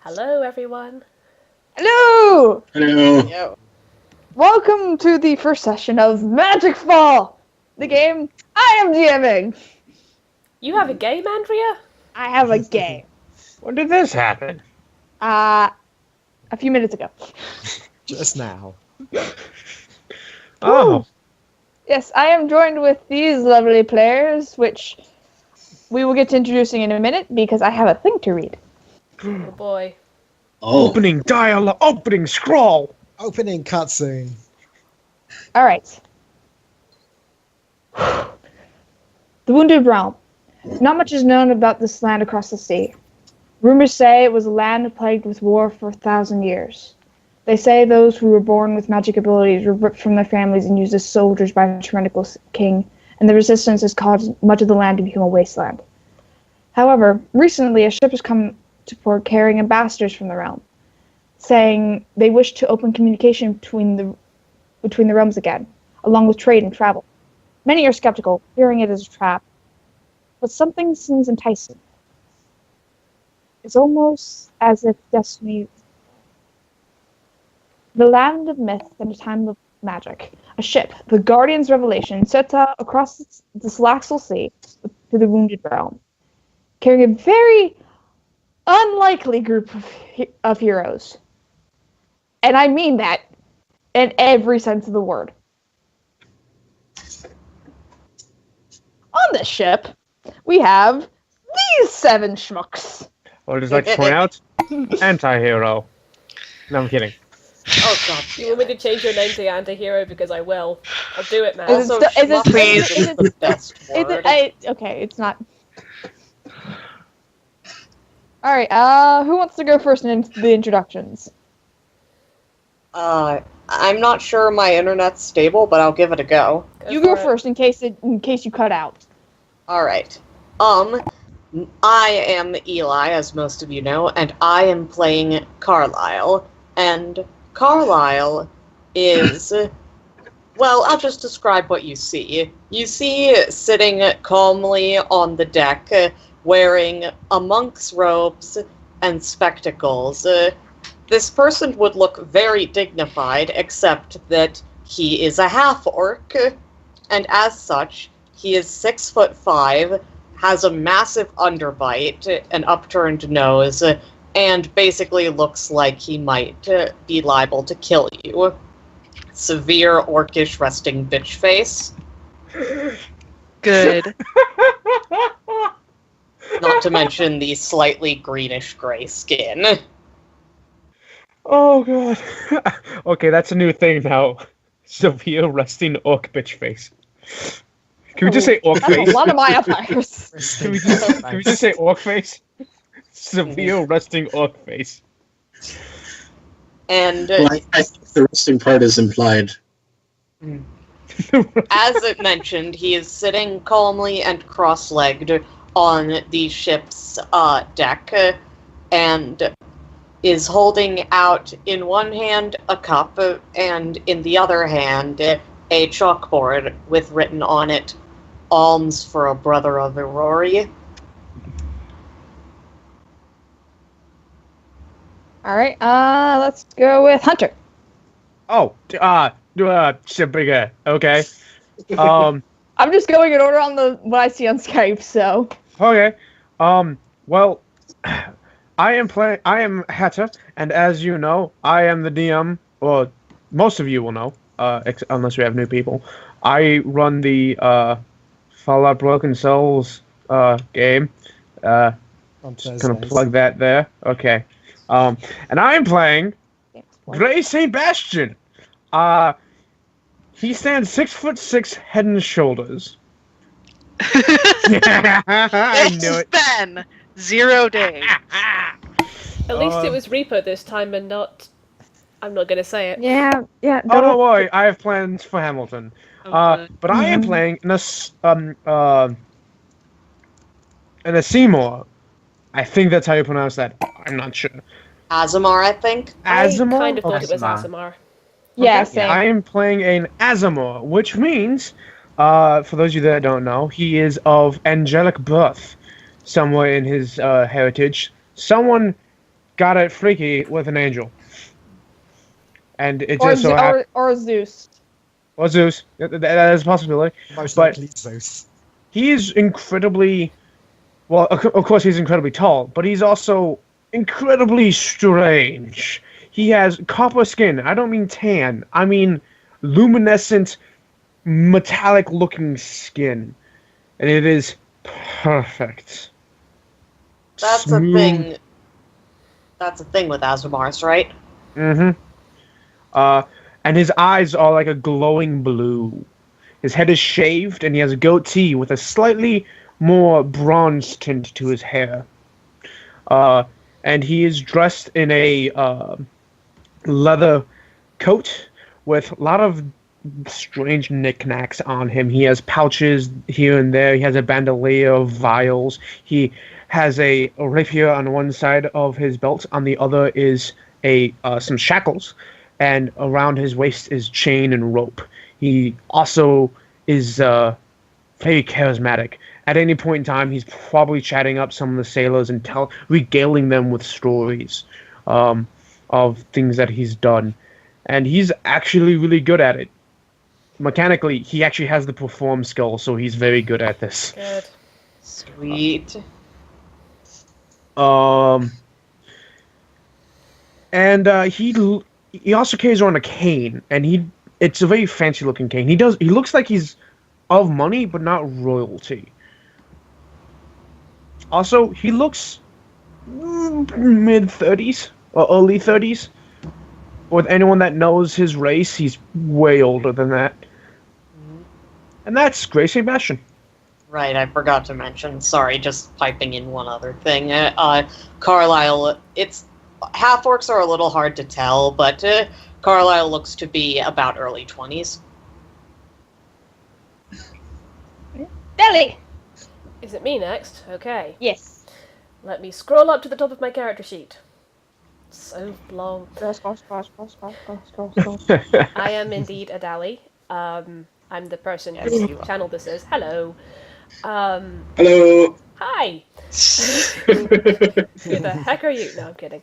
Hello, everyone. Hello! Hello. Yo. Welcome to the first session of Magicfall, the game I am GMing. You have a game, Andrea? I have a game. When did this happen? A few minutes ago. Just now. Oh, Yes, I am joined with these lovely players, which we will get to introducing in a minute because I have a thing to read. Oh boy. Oh, opening dialogue, opening scroll. opening cutscene. All right. The Wounded Realm. Not much is known about this land across the sea. Rumors say it was a land plagued with war for 1,000 years. They say those who were born with magic abilities were ripped from their families and used as soldiers by a tyrannical king, and the resistance has caused much of the land to become a wasteland. However, recently a ship has come to port carrying ambassadors from the realm, saying they wish to open communication between the realms again, along with trade and travel. Many are skeptical, fearing it as a trap, but something seems enticing. It's almost as if destiny. The land of myth and a time of magic. A ship, the Guardian's Revelation, sets out across the Slaxal Sea to the Wounded Realm, carrying a very unlikely group of heroes. And I mean that in every sense of the word. On this ship, we have these 7 schmucks. Or just like to point out, anti-hero. No, I'm kidding. Oh god. You want me to change your name to anti-hero? Because I will. I'll do it now. Also, Please. is the best word. Okay, it's not. Alright, who wants to go first in the introductions? I'm not sure my internet's stable, but I'll give it a go. You go for it. first in case you cut out. Alright. I am Eli, as most of you know, and I am playing Carlisle. And Carlisle is... Well, I'll just describe what you see. You see sitting calmly on the deck, wearing a monk's robes and spectacles. This person would look very dignified, except that he is a half-orc, and as such, he is 6'5", has a massive underbite, an upturned nose, and basically looks like he might be liable to kill you. Severe orcish resting bitch face. Good. Not to mention the slightly greenish-gray skin. Oh god. Okay, that's a new thing now. Severe resting orc bitch face. Can we just say orc That's face? a lot of modifiers. Can we just say orc face? Severe resting orc face. And Well, I think the resting part is implied. as it mentioned, he is sitting calmly and cross-legged on the ship's deck, and is holding out in one hand a cup, and in the other hand a chalkboard with written on it, "Alms for a brother of Irori." Alright, let's go with Hunter. Oh, bigger. Okay. I'm just going in order on what I see on Skype, so. Okay. Well, I am Hatter, and as you know, I am the DM, or most of you will know, unless we have new people. I run the Fallout Broken Souls game. On Gonna Thursdays. plug that there. Okay. And I am playing Grey Saint Bastion. He stands 6'6", head and shoulders. I knew it. It's been 0 days. At least it was Reaper this time and not... I'm not gonna say it. Yeah. Oh, don't worry, I have plans for Hamilton. But I am playing an Seymour. I think that's how you pronounce that. I'm not sure. Azamar, I think. Azamor? I kind of thought it was Azamar. Asimar. Yeah, Okay, same. I am playing an Azamor, which means, for those of you that don't know, he is of angelic birth somewhere in his heritage. Someone got it freaky with an angel. And it Or, just so happened. or Zeus. Or Zeus. That is a possibility. Most But- likely Zeus. He is incredibly. Well, of course, he's incredibly tall, but he's also incredibly strange. He has copper skin. I don't mean tan. I mean luminescent, metallic-looking skin. And it is perfect. That's a thing. That's a thing with Azumars, right? Mm-hmm. And his eyes are like a glowing blue. His head is shaved, and he has a goatee with a slightly more bronze tint to his hair. And he is dressed in a leather coat with a lot of strange knickknacks on him. He has pouches here and there. He has a bandolier of vials. He has a rapier on one side of his belt. On the other is some shackles. And around his waist is chain and rope. He also is very charismatic. At any point in time, he's probably chatting up some of the sailors and regaling them with stories of things that he's done. And he's actually really good at it. Mechanically, he actually has the perform skill, so he's very good at this. Good. Sweet. And he also carries around a cane, and it's a very fancy looking cane. He looks like he's of money, but not royalty. Also, he looks mid-30s or early 30s. With anyone that knows his race, he's way older than that. And that's Grey Sebastian. Right, I forgot to mention. Sorry, just piping in one other thing. Carlisle, half-orcs are a little hard to tell, but Carlisle looks to be about early 20s. Deli! Is it me next? Okay. Yes. Let me scroll up to the top of my character sheet. So long. Scroll. I am indeed a Dali. I'm the person whose channel this is. Hello. Hello. Hi. Who the heck are you? No, I'm kidding.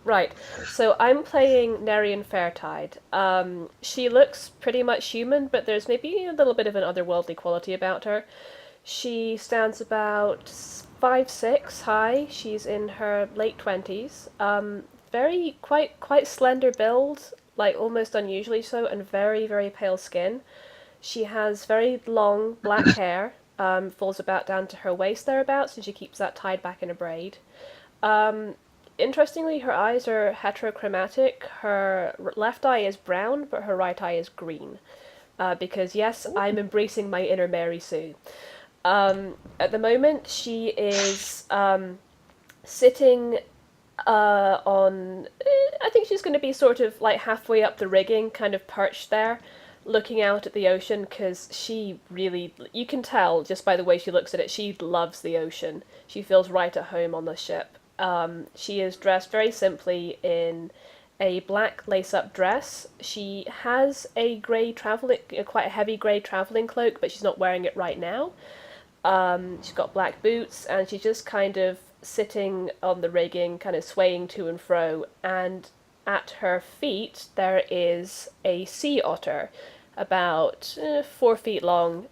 Right. So I'm playing Nerian Fairtide. She looks pretty much human, but there's maybe a little bit of an otherworldly quality about her. She stands about 5'6" high. She's in her late 20s. Very quite slender build, like almost unusually so, and very, very pale skin. She has very long black hair, falls about down to her waist thereabouts, and she keeps that tied back in a braid. Interestingly, her eyes are heterochromatic. Her left eye is brown, but her right eye is green. Because yes, I'm embracing my inner Mary Sue. At the moment, she is sitting on... I think she's going to be sort of like halfway up the rigging, kind of perched there, looking out at the ocean, because she really... You can tell just by the way she looks at it, she loves the ocean. She feels right at home on the ship. She is dressed very simply in a black lace-up dress. She has a quite a heavy grey travelling cloak, but she's not wearing it right now. She's got black boots, and she's just kind of sitting on the rigging, kind of swaying to and fro, and at her feet there is a sea otter, about 4 feet long,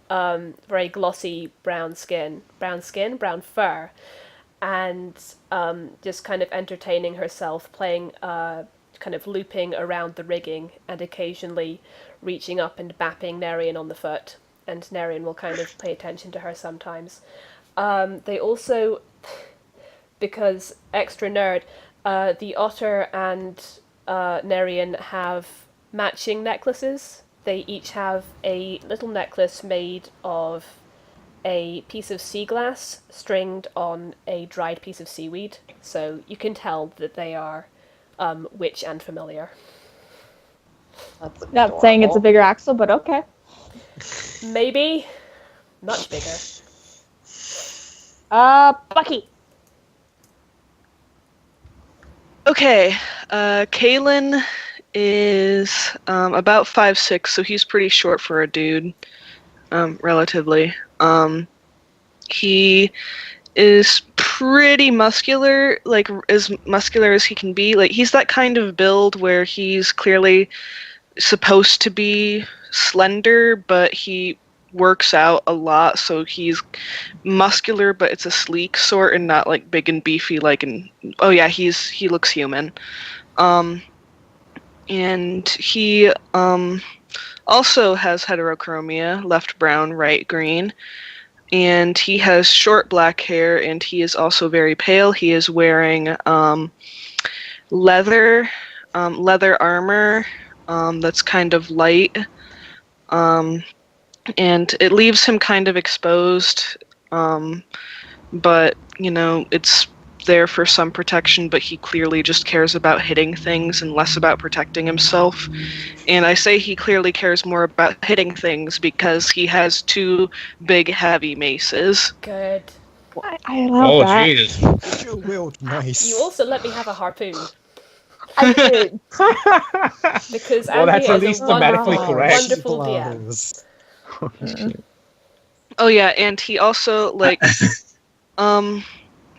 very glossy brown fur, and just kind of entertaining herself, playing, kind of looping around the rigging, and occasionally reaching up and bapping Nerian on the foot. And Nerian will kind of pay attention to her sometimes. They also, because extra nerd, the otter and Nerian have matching necklaces. They each have a little necklace made of a piece of sea glass stringed on a dried piece of seaweed. So you can tell that they are witch and familiar. That's Not saying it's a adorable. bigger axle, but okay. Maybe. Much bigger. Bucky. Okay, Kaylan is about 5'6", so he's pretty short for a dude, relatively. He is pretty muscular, like as muscular as he can be. Like he's that kind of build where he's clearly supposed to be slender, but he works out a lot, so he's muscular, but it's a sleek sort and not like big and beefy like in he looks human. And he also has heterochromia, left brown, right green. And he has short black hair, and he is also very pale. He is wearing leather armor that's kind of light. And it leaves him kind of exposed, but, it's there for some protection, but he clearly just cares about hitting things and less about protecting himself. And I say he clearly cares more about hitting things because he has 2 big, heavy maces. Good. I love that. Jesus. You wield mace. You also let me have a harpoon. I did. Because Well, that's Andrea at least is a thematically wonderful, correct. wonderful DM. Oh yeah, and he also, like,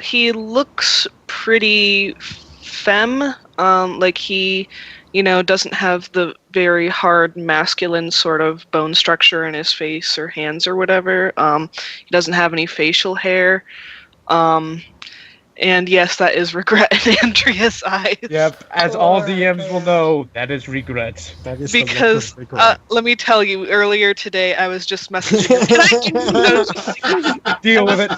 he looks pretty femme. Like he, doesn't have the very hard masculine sort of bone structure in his face or hands or whatever. He doesn't have any facial hair. And yes, that is regret in Andrea's eyes. Yep, as all DMs will know, that is regret. That is Because, let me tell you, earlier today I was just messaging her. Deal with it.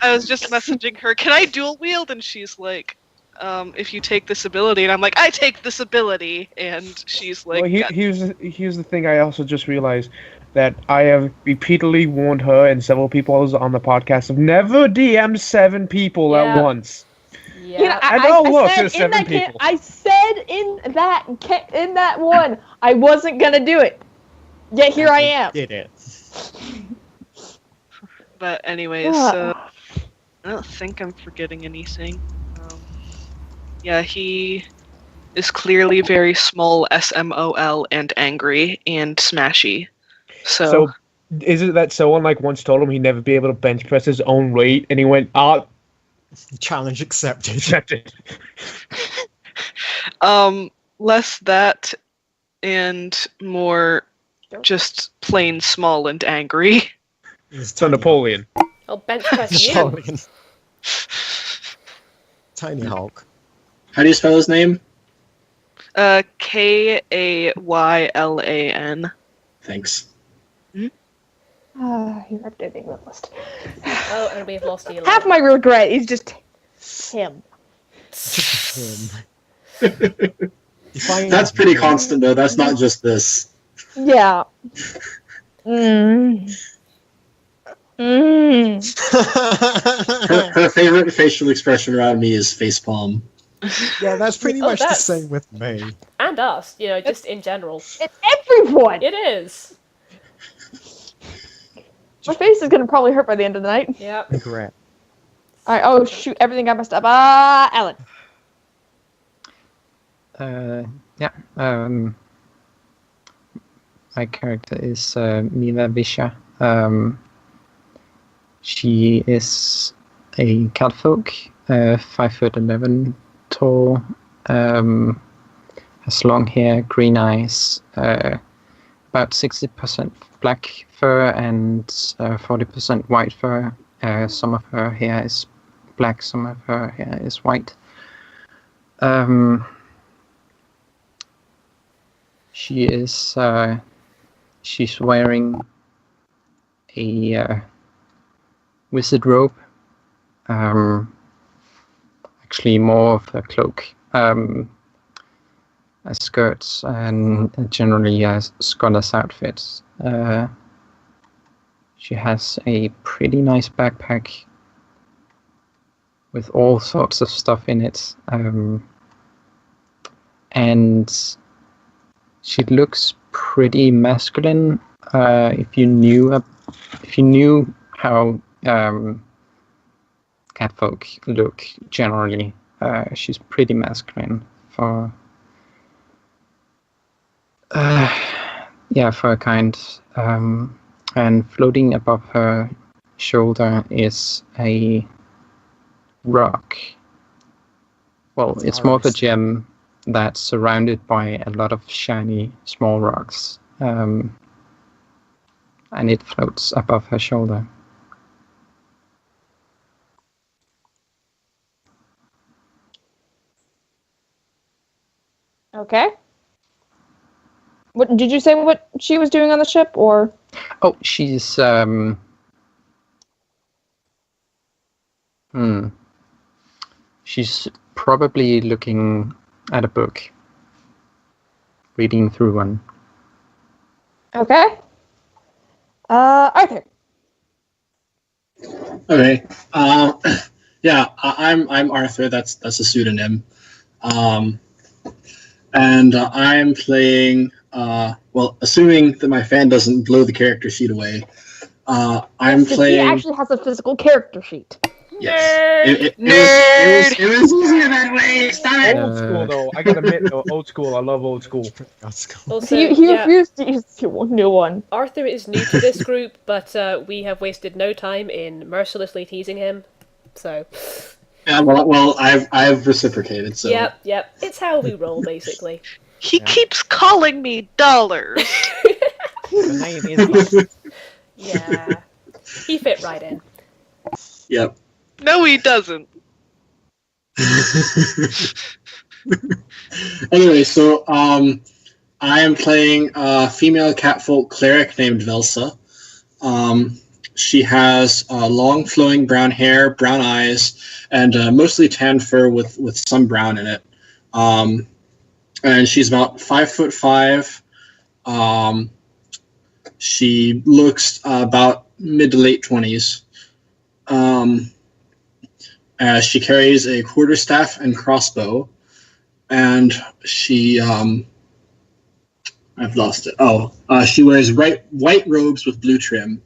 I was just messaging her, can I dual wield? And she's like, if you take this ability. And I'm like, I take this ability. And she's like... Well, here's the thing I also just realized. That I have repeatedly warned her and several people on the podcast of never DM 7 people at once. Yeah. I know, look, there's 7 people. I said in that one, I wasn't gonna do it. Yet here I am. Did it. But anyways, I don't think I'm forgetting anything. Yeah, he is clearly very small, SMOL, and angry, and smashy. So is it that someone like once told him he'd never be able to bench press his own weight, and he went, challenge accepted. accepted. Less that and more just plain small and angry. So Napoleon. I'll bench press you. Napoleon. Tiny Hulk. How do you spell his name? Kaylan. Thanks. You're updating the list. Oh, and we've lost Ileth. Half my regret is just him. That's pretty constant, though. That's not just this. Yeah. Her favorite facial expression around me is facepalm. Yeah, that's pretty much the same with me. And us, just in general. It's everyone! It is. My face is gonna probably hurt by the end of the night. Yep. Correct. Alright, oh shoot, everything got messed up. Ellen. My character is Miva Wisja. She is a catfolk, 5'11" tall, has long hair, green eyes, about 60% black fur and 40% white fur. Some of her hair is black, some of her hair is white. She's wearing a wizard robe. Actually, more of a cloak. Skirts and generally a scholar's outfit. She has a pretty nice backpack with all sorts of stuff in it, and she looks pretty masculine. If you knew how catfolk look generally, she's pretty masculine for for a kind. And floating above her shoulder is a rock. Well, it's more of a gem that's surrounded by a lot of shiny small rocks. And it floats above her shoulder. Okay. What did you say? What she was doing on the ship, or? Oh, she's She's probably looking at a book, reading through one. Okay. Arthur. Okay. Yeah, I'm Arthur. That's a pseudonym. And I'm playing. Well, assuming that my fan doesn't blow the character sheet away, I'm playing. He actually has a physical character sheet. Yes. It was easier that way. Stop it. Old school though. I gotta admit, though, old school. I love old school. Also, He refused to use the new one. Arthur is new to this group, but we have wasted no time in mercilessly teasing him. So. Yeah, well, I've reciprocated. So. Yep. It's how we roll, basically. He keeps calling me dollars. The name is. Yeah. He fit right in. Yep. No, he doesn't. Anyway, so I am playing a female catfolk cleric named Velsa. She has long flowing brown hair, brown eyes, and mostly tan fur with some brown in it. And she's about 5'5". She looks about mid to late 20s. She carries a quarterstaff and crossbow, and she I've lost it. She wears white robes with blue trim.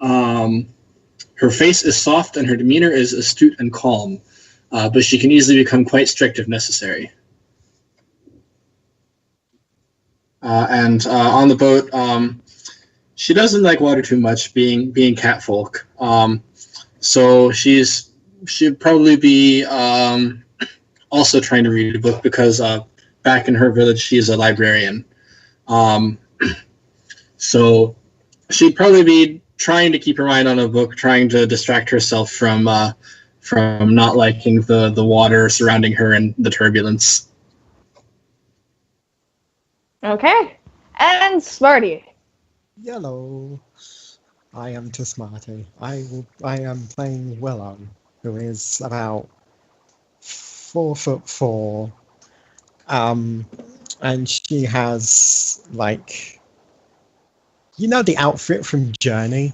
Her face is soft and her demeanor is astute and calm, but she can easily become quite strict if necessary. And on the boat, she doesn't like water too much, being catfolk. So she'd probably be also trying to read a book because back in her village she's a librarian. So she'd probably be trying to keep her mind on a book, trying to distract herself from not liking the water surrounding her and the turbulence. Okay. And Smarty. Hello. I am Smarty. I am playing Willow, who is about 4'4". And she has the outfit from Journey?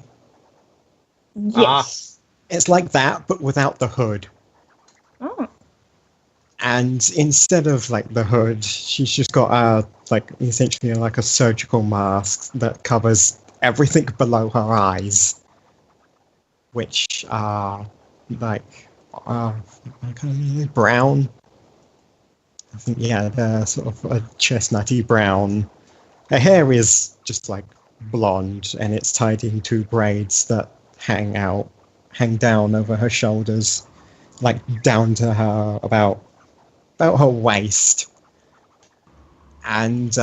Yes. It's like that, but without the hood. Oh. And instead of the hood, she's just got essentially a surgical mask that covers everything below her eyes, which are brown. I think they're sort of a chestnutty brown. Her hair is just blonde, and it's tied in two braids that hang down over her shoulders, down to her about her waist. And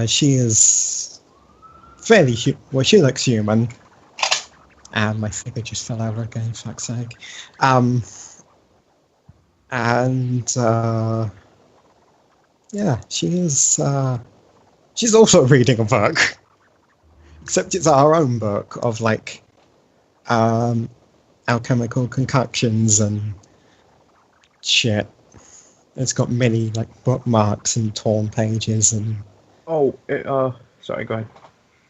she is fairly she looks human. And my figure just fell over again, for fuck's sake. She's also reading a book, except it's our own book of alchemical concoctions and shit. It's got many bookmarks and torn pages and. Sorry, go ahead.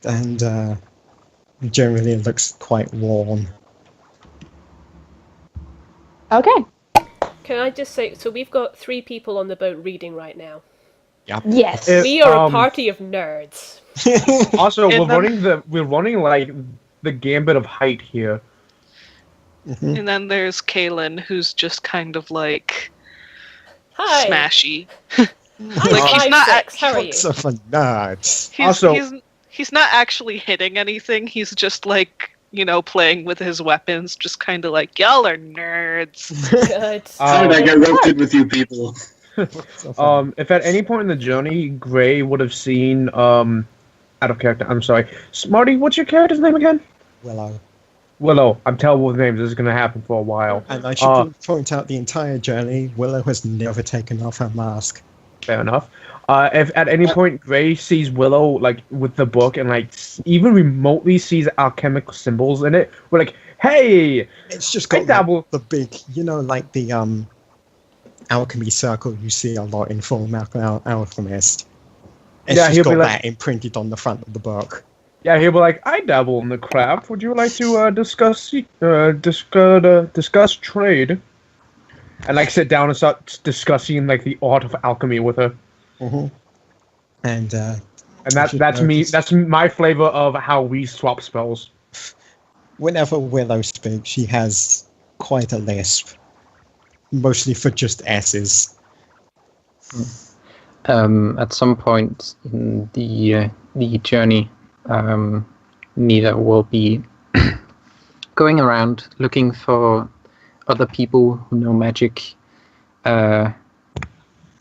And generally, it looks quite worn. Okay. Can I just say, so we've got 3 people on the boat reading right now. Yep. Yes. We are a party of nerds. Also, we're running the gambit of height here. Mm-hmm. And then there's Kaylan, who's just kind of Hi. smashy. I'm 5'6". How are you? So for nerds. He's not actually hitting anything. He's just playing with his weapons, just kind of like, y'all are nerds. Good. How did I get roped with you people? If at any point in the journey Gray would have seen, out of character, I'm sorry. Smarty, what's your character's name again? Willow. I'm terrible with names. This is going to happen for a while. And I should point out the entire journey, Willow has never taken off her mask. Fair enough. If at any point Gray sees Willow, like, with the book and, like, even remotely sees alchemical symbols in it, we're like, hey! It's just got the big, like the alchemy circle you see a lot in Full Metal Alchemist. It's just got that imprinted on the front of the book. Yeah, he'll be like, I dabble in the craft. Would you like to discuss trade? And like sit down and start discussing like the art of alchemy with her. Mm-hmm. And that's me. That's my flavor of how we swap spells. Whenever Willow speaks, she has quite a lisp, mostly for just S's. At some point in the journey, Nita will be going around looking for other people who know magic,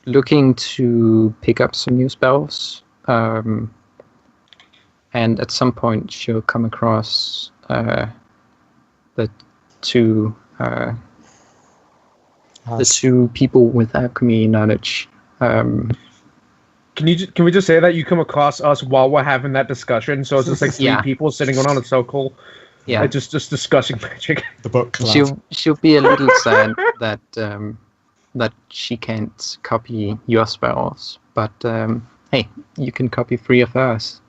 looking to pick up some new spells, and at some point she'll come across the two people with alchemy knowledge. Can we just say that you come across us while we're having that discussion? So it's just like three people sitting around a circle, just discussing magic. The book club. She'll be a little sad that that she can't copy your spells, but hey, you can copy 3 of hers.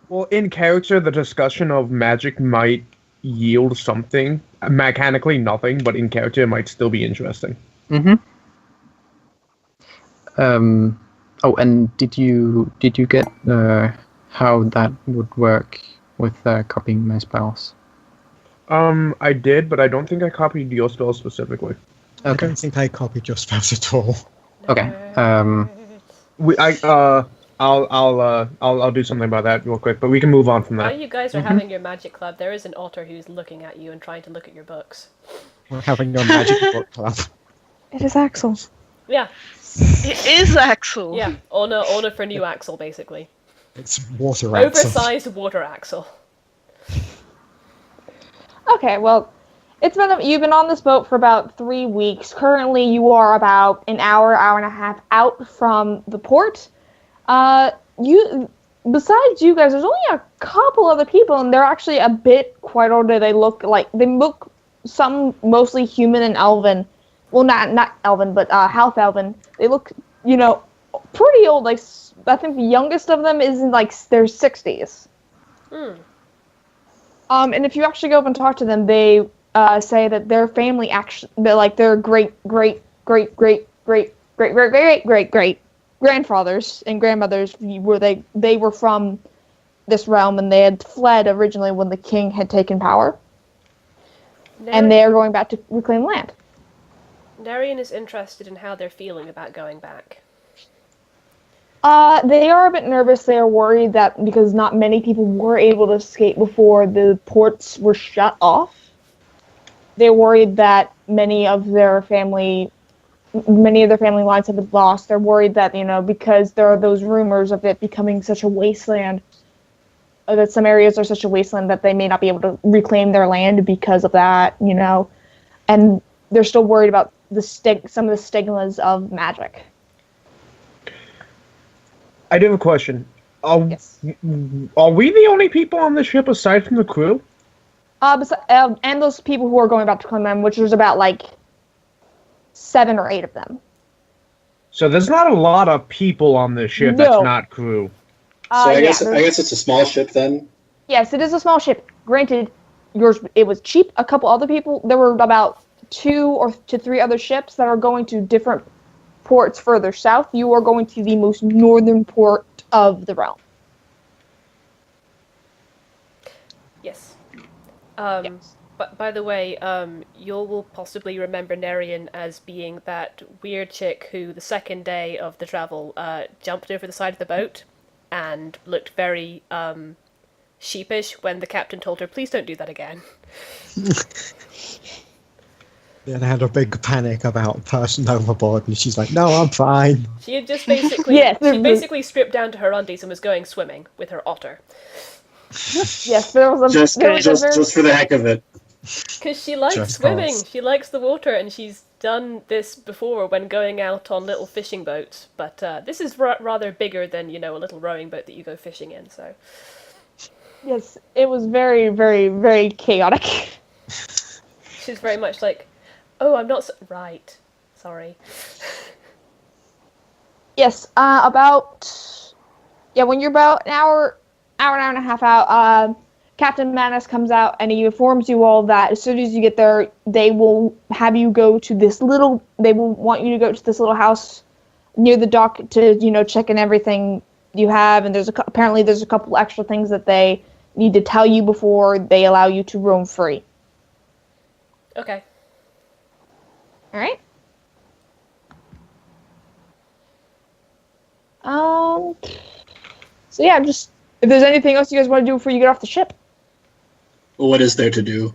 Well, in character, the discussion of magic might yield something. Mechanically, nothing, but in character, it might still be interesting. Mm-hmm. Oh, and did you get how that would work with copying my spells? I did, but I don't think I copied your spells specifically. Okay. I don't think I copied your spells at all. Okay. I'll do something about that real quick, but we can move on from that. While you guys are having your magic club, there is an otter who's looking at you and trying to look at your books. We're having your magic book club. It is Axel. Yeah. It is Axel. Yeah. Honor for new Axel, basically. It's water Axel. Oversized water Axel. Okay, well, you've been on this boat for about 3 weeks. Currently, you are about an hour and a half out from the port. Besides you guys, there's only a couple other people, and they're actually a bit quite older. They look some mostly human and elven. Well, not elven, but half elven. They look, pretty old. Like, I think the youngest of them is in like their 60s. And if you actually go up and talk to them, they say that their family their great grandfathers and grandmothers they were from this realm, and they had fled originally when the king had taken power, and they are going back to reclaim land. Darian is interested in how they're feeling about going back. They are a bit nervous. They are worried that because not many people were able to escape before the ports were shut off, they're worried that many of their family lines have been lost. They're worried that, because there are those rumors of it becoming such a wasteland, that some areas are such a wasteland that they may not be able to reclaim their land because of that, and they're still worried about some of the stigmas of magic. I do have a question. Yes. Are we the only people on the ship aside from the crew? And those people who are going back to claim them, which is about 7 or 8 of them. So there's not a lot of people on this ship that's not crew. So I guess it's a small ship then? Yes, it is a small ship. Granted, it was cheap. A couple other people, there were about 2 to 3 other ships that are going to different ports further south. You are going to the most northern port of the realm. Yes. But by the way, you will possibly remember Nerian as being that weird chick who, the second day of the travel, jumped over the side of the boat and looked very sheepish when the captain told her, please don't do that again. Then they had a big panic about a person overboard, and she's like, "No, I'm fine." She had just basically, Yes, she basically stripped down to her undies and was going swimming with her otter. Yes, there was a Just for the heck of it. Because she likes Just swimming, cause. she likes the water, and she's done this before when going out on little fishing boats. But this is rather bigger than, a little rowing boat that you go fishing in, so... Yes, it was very, very, very chaotic. She's very much like, oh, I'm not right. Sorry. Yes, when you're about an hour and a half out, Captain Manus comes out and he informs you all that as soon as you get there, they will have you go to they will want you to go to this little house near the dock to, check in everything you have, and apparently there's a couple extra things that they need to tell you before they allow you to roam free. Okay. Alright. So yeah, if there's anything else you guys want to do before you get off the ship. What is there to do?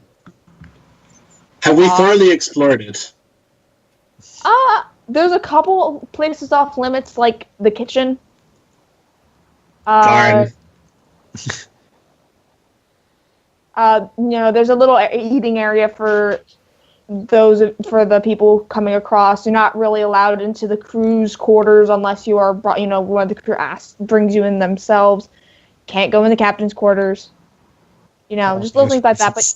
Have we thoroughly explored it? There's a couple places off limits, like the kitchen. Darn. There's a little eating area for the people coming across. You're not really allowed into the crew's quarters unless you are brought, one of the crew brings you in themselves. Can't go in the captain's quarters. Just little things like that. But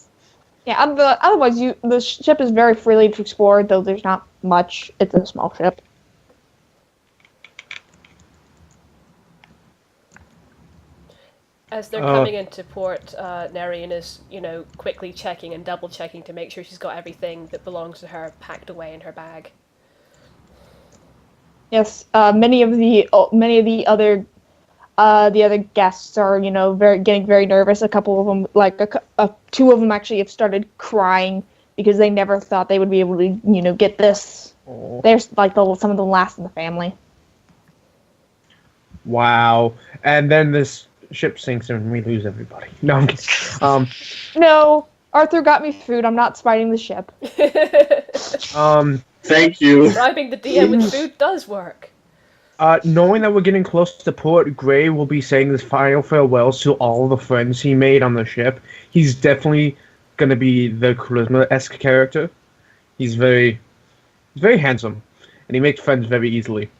yeah, otherwise, the ship is very freely to explore, though there's not much. It's a small ship. As they're coming into port, Nerian is, quickly checking and double checking to make sure she's got everything that belongs to her packed away in her bag. Yes, many of the other guests are, getting very nervous. A couple of them, two of them actually have started crying because they never thought they would be able to, get this. Oh. They're some of the last in the family. Wow. And then this ship sinks and we lose everybody. No, I'm kidding. No, Arthur got me food. I'm not spiting the ship. Thank you. Bribing the DM with food does work. Knowing that we're getting close to port, Gray will be saying his final farewells to all the friends he made on the ship. He's definitely gonna be the charisma-esque character. He's very handsome, and he makes friends very easily.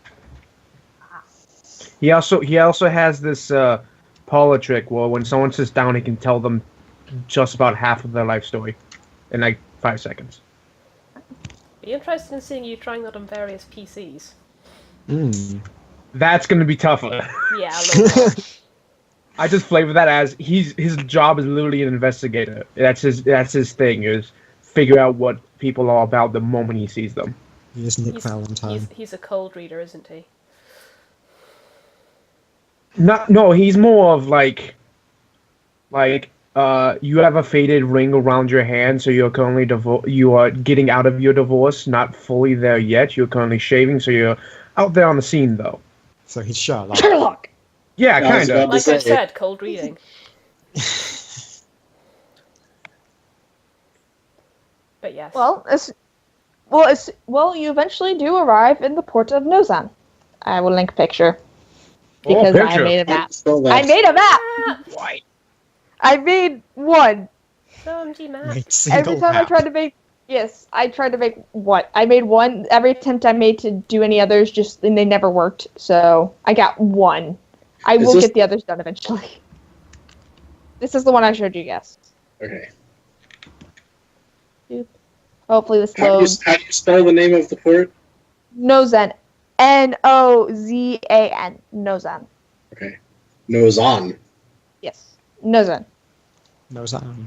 He also has this parlor trick where when someone sits down, he can tell them just about half of their life story in 5 seconds. Be interested in seeing you trying that on various PCs. That's gonna be tougher. Yeah, a little bit. I just flavor that as his job is literally an investigator. That's his thing, is figure out what people are about the moment he sees them. He is Nick Valentine. He's a cold reader, isn't he? No, he's more of like you have a faded ring around your hand, so you're currently you are getting out of your divorce, not fully there yet. You're currently shaving, so you're out there on the scene, though. So he's Sherlock. Sherlock! Yeah, kind of. Like I said, cold reading. But yes. Well, you eventually do arrive in the port of Nozan. I will link a picture. Because I made a map. I made a map! White. I made one. OMG map. Every time I tried to make... Yes, I tried to make one. I made one. Every attempt I made to do any others, and they never worked. So, I got one. I will get the others done eventually. This is the one I showed you, yes. Okay. Hopefully this loads. How do you spell the name of the port? Nozan. Nozan. Nozan. Okay. Nozan. Yes. Nozan. Nozan.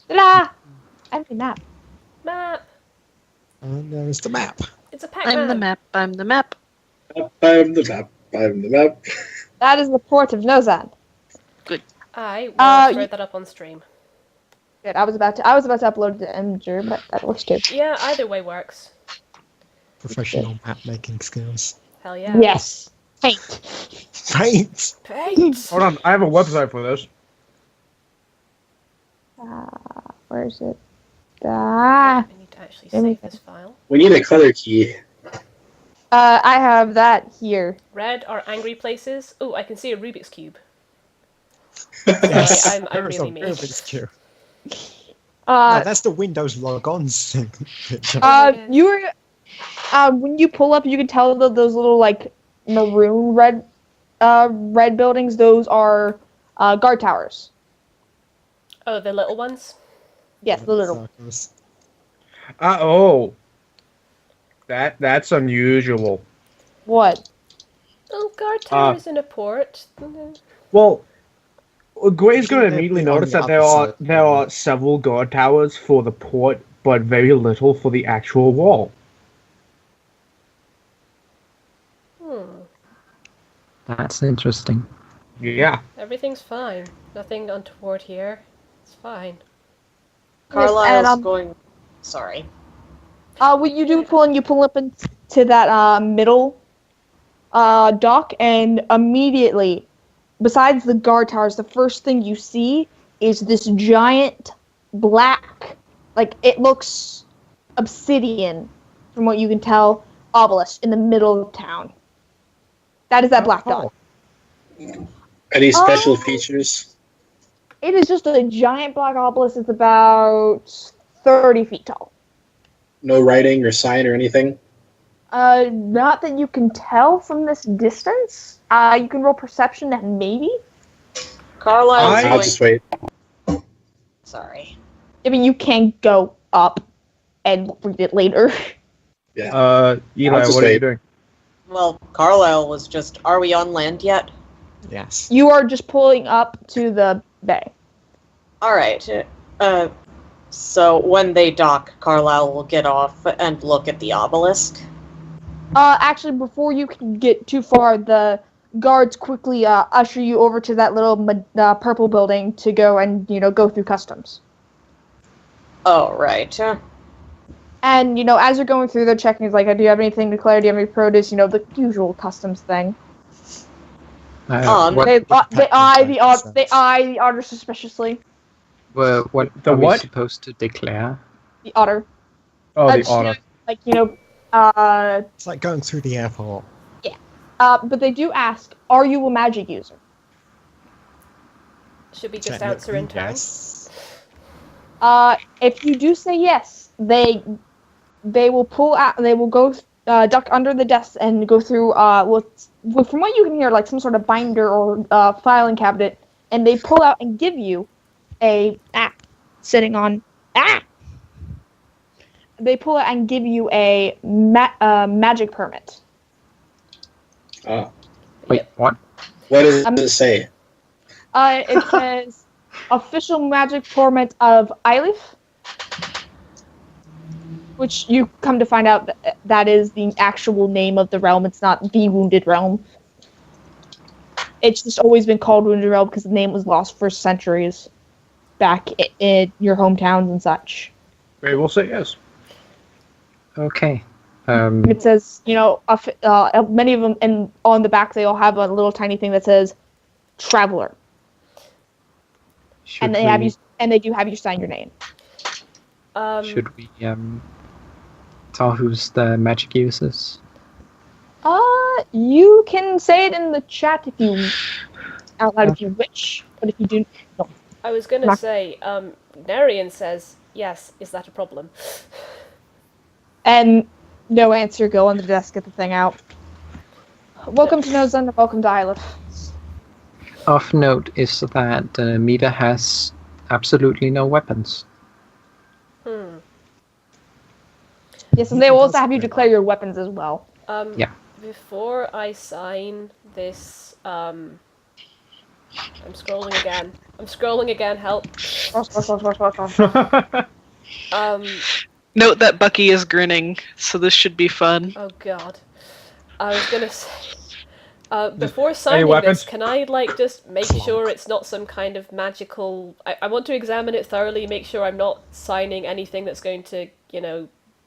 Ta-da! I have a map. Map. And there is the map. It's a Pac-Man. I'm the map. I'm the map. I'm the map. I'm the map. That is the port of Nozan. I will throw that up on stream. Good. I was about to upload the Imgur, but that works too. Yeah, either way works. Professional map making skills. Hell yeah. Yes. Paint. Paint. Paint. Hold on, I have a website for this. Where is it? Ah, I need to actually Give me save this file. We need a color key. I have that here. Red are angry places. Oh, I can see a Rubik's Cube. Yes, Sorry, I'm there is really a me. Rubik's Cube. No, Uh, that's the Windows logons thing. picture. my you were, when you pull up, you can tell that those little like maroon red buildings. Those are guard towers. Oh, the little ones? Yes, the little. Circles. Oh. That's unusual. What? Oh, guard towers in a port. Mhm. Well, Gray's going to Shouldn't it immediately be on notice the that there other are side? there are several guard towers for the port, but very little for the actual wall. Hmm. That's interesting. Yeah. Everything's fine. Nothing untoward here. It's fine. Carlisle's and, going. Sorry. What you do pull you pull up into that middle dock, and immediately, besides the guard towers, the first thing you see is this giant black, like it looks obsidian, from what you can tell, obelisk in the middle of town. That is that black dot. Any special Oh. features? It is just a giant black obelisk. It's about 30 feet tall. No writing or sign or anything? Not that you can tell from this distance. You can roll perception and maybe. Carlisle's I- I'll going. just wait. Sorry. I mean, you can go up and read it later. Yeah. Eli, just what are you wait. doing? Well, Carlisle was just. Are we on land yet? Yes. You are just pulling up to the bay. All right. So when they dock, Carlisle will get off and look at the obelisk. Actually, before you can get too far, the guards quickly usher you over to that little purple building to go and go through customs. Oh, right. And as you're going through, they're checking. It's like, do you have anything to declare? Do you have any produce? The usual customs thing. What, They eye the otter suspiciously. what The are we what? supposed to declare? The otter. Oh, the Just, honor. like It's like going through the airport. but they do ask, are you a magic user? Should we just answer in turn? Yes. If you do say yes, they will pull out. They will go duck under the desk and go through. From what you can hear, like some sort of binder or filing cabinet, and they pull out and give you a sitting on. They pull out and give you a magic permit. Wait, what? What does it say? It says official magic permit of Ileth, which you come to find out that is the actual name of the realm. It's not the Wounded Realm. It's just always been called Wounded Realm because the name was lost for centuries back in your hometowns and such. Gray will say yes. Okay. It says, many of them, and on the back they all have a little tiny thing that says Traveler, Should and they we, have you, and they do have you sign your name. Should we tell who's the magic users? You can say it in the chat if you out loud if you wish, but if you do, don't. I was gonna say, Narian says, yes, is that a problem? And no answer. Go on the desk, get the thing out. Welcome to Nozan, and welcome to Ileth. Of note is that Miva has absolutely no weapons. Yes, and they will also have you declare your weapons as well. Yeah. Before I sign this, I'm scrolling again, help. Note that Bucky is grinning, so this should be fun. Oh god. I was gonna say, before signing weapons? this, can I, just make sure it's not some kind of magical... I want to examine it thoroughly, make sure I'm not signing anything that's going to,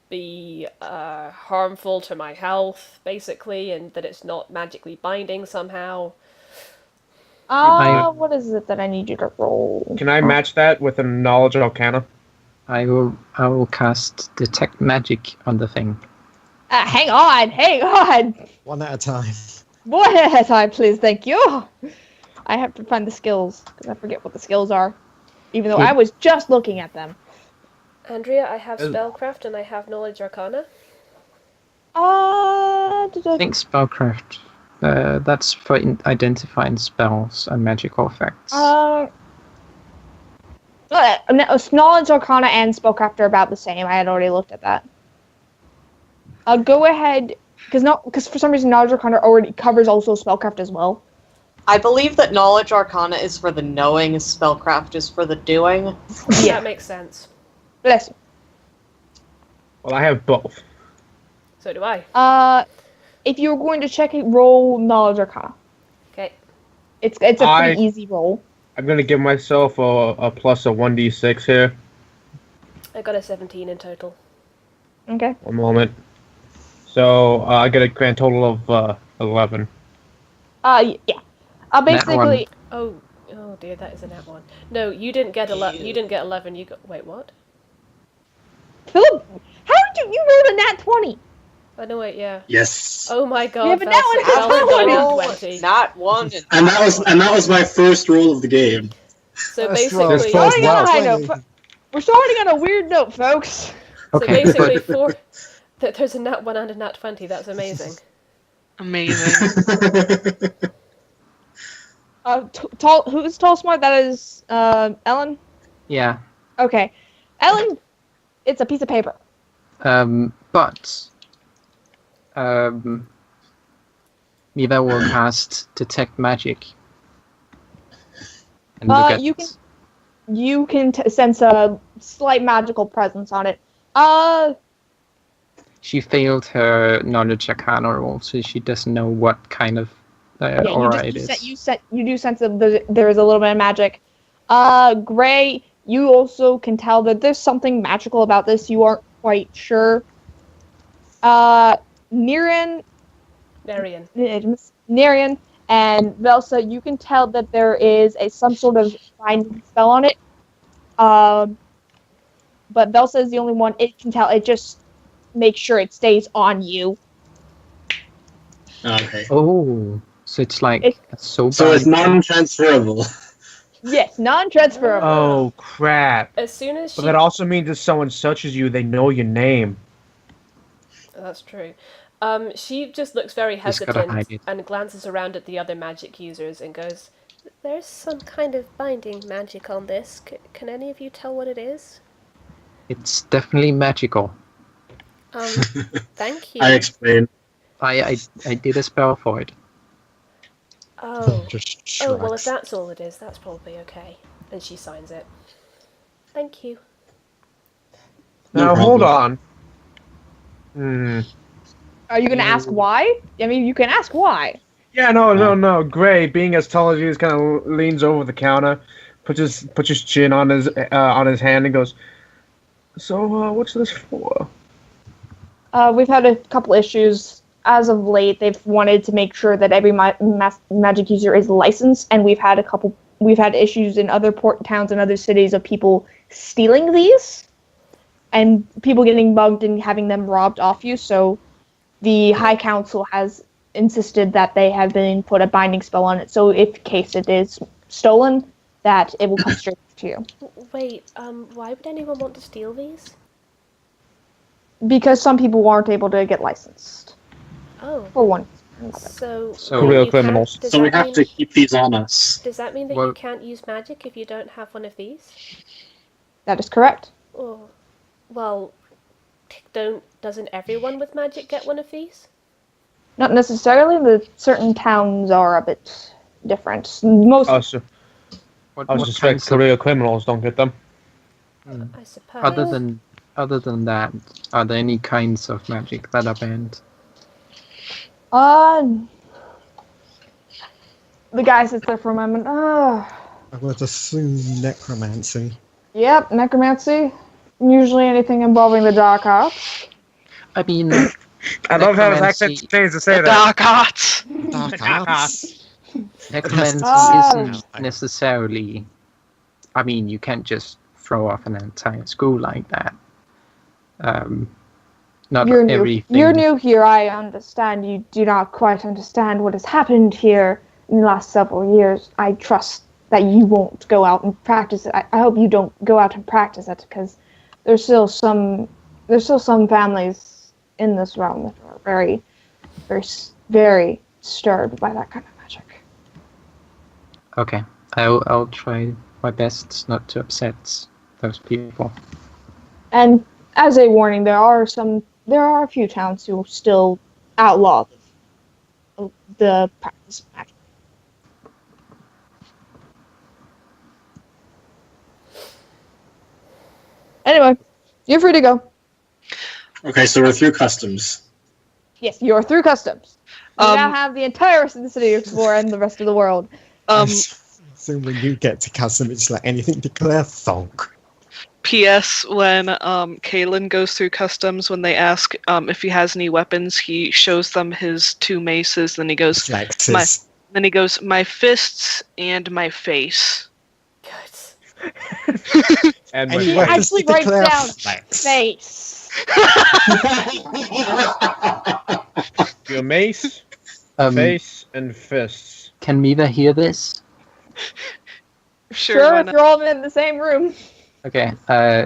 be harmful to my health, basically, and that it's not magically binding somehow. What is it that I need you to roll? Can I match that with a knowledge arcana? I will cast detect magic on the thing. Hang on! One at a time. One at a time, please, thank you! I have to find the skills, because I forget what the skills are. Even though I was just looking at them. Andrea, I have spellcraft and I have knowledge arcana. I think spellcraft. That's for identifying spells and magical effects. Knowledge arcana and spellcraft are about the same. I had already looked at that. I'll go ahead, because for some reason knowledge arcana already covers also spellcraft as well. I believe that knowledge arcana is for the knowing, spellcraft is for the doing. Yeah, that makes sense. Bless you. Well, I have both. So do I. If you're going to check it, roll knowledge arcana. Okay. It's a pretty easy roll. I'm gonna give myself a plus of 1d6 here. I got a 17 in total. Okay. One moment. So I get a grand total of 11. Yeah. Basically. Oh dear, that is a nat one. No, you didn't get 11. You didn't get 11. You got. Wait, what? Philip, how did you roll a nat 20? Oh no, wait, yeah. Yes. Oh my god. Yeah, but that Velsa got a 20. Not one. And that was my first roll of the game. So First basically, roll. Starting on a high note. 20. We're starting on a weird note, folks. Okay, so basically, there's a nat 1 and a nat 20. That's amazing. Amazing. Who's tall smart? That is Ellen. Yeah. Okay, Ellen. It's a piece of paper. But Miva will cast detect magic. And look at you can sense a slight magical presence on it. She failed her knowledge arcana roll, so she doesn't know what kind of aura it is. You do sense that there is a little bit of magic. Gray, you also can tell that there's something magical about this. You aren't quite sure. Nerian, and Velsa, you can tell that there is some sort of binding spell on it. But Velsa is the only one it can tell. It just makes sure it stays on you. Okay. Oh, so it's like So it's non-transferable. Yes, non-transferable. Oh crap! As soon as she... But that also means if someone searches you, they know your name. That's true. She just looks very hesitant and glances around at the other magic users and goes, "There's some kind of binding magic on this. Can any of you tell what it is?" It's definitely magical. Thank you. I explain. I did a spell for it. Oh. Just Oh, well, if shrugs. that's all it is, that's probably okay. And she signs it. Thank you. No Now hold on. Are you going to ask why? I mean, you can ask why. Yeah, no. Gray, being as tall as he is, kind of leans over the counter, puts his chin on his hand, and goes, "So, what's this for?" We've had a couple issues. As of late, they've wanted to make sure that every magic user is licensed, and we've had issues in other port towns and other cities of people stealing these, and people getting bugged and having them robbed off you. So, the High Council has insisted that they have been put a binding spell on it. So, if in case it is stolen, that it will come straight to you. Wait, why would anyone want to steal these? Because some people aren't able to get licensed. Oh. For one. So Real criminals. So we have to keep these on us. Does that mean that Well- you can't use magic if you don't have one of these? That is correct. Oh, well, doesn't everyone with magic get one of these? Not necessarily. The certain towns are a bit different. Most. I suspect career criminals don't get them. I suppose. Other than that, are there any kinds of magic that are banned? The guy sits there for a moment. I would assume necromancy. Yep, necromancy. Usually anything involving the dark arts. I mean, I love how his necromancy- accent changed to say The that. dark arts. Dark arts. Necromancy Oh. isn't necessarily. I mean, you can't just throw off an entire school like that. Not You're new. everything. You're new here. I understand. You do not quite understand what has happened here in the last several years. I trust that you won't go out and practice it. I hope you don't go out and practice it, because there's still some families in this realm that are very, very, very disturbed by that kind of magic. Okay, I'll try my best not to upset those people. And as a warning, there are a few towns who still outlaw the practice of magic. Anyway, you're free to go. Okay, so we're through customs. Yes, you're through customs. You now have the entire rest of the city to explore and the rest of the world. So when you get to custom, it's like anything declare thonk. P.S. When Kaylan goes through customs, when they ask if he has any weapons, he shows them his 2 maces. Then he goes, my fists and my face. And And he my actually writes down face. your mace, face, and fists. Can Miva hear this? Sure, if you're all in the same room. Okay,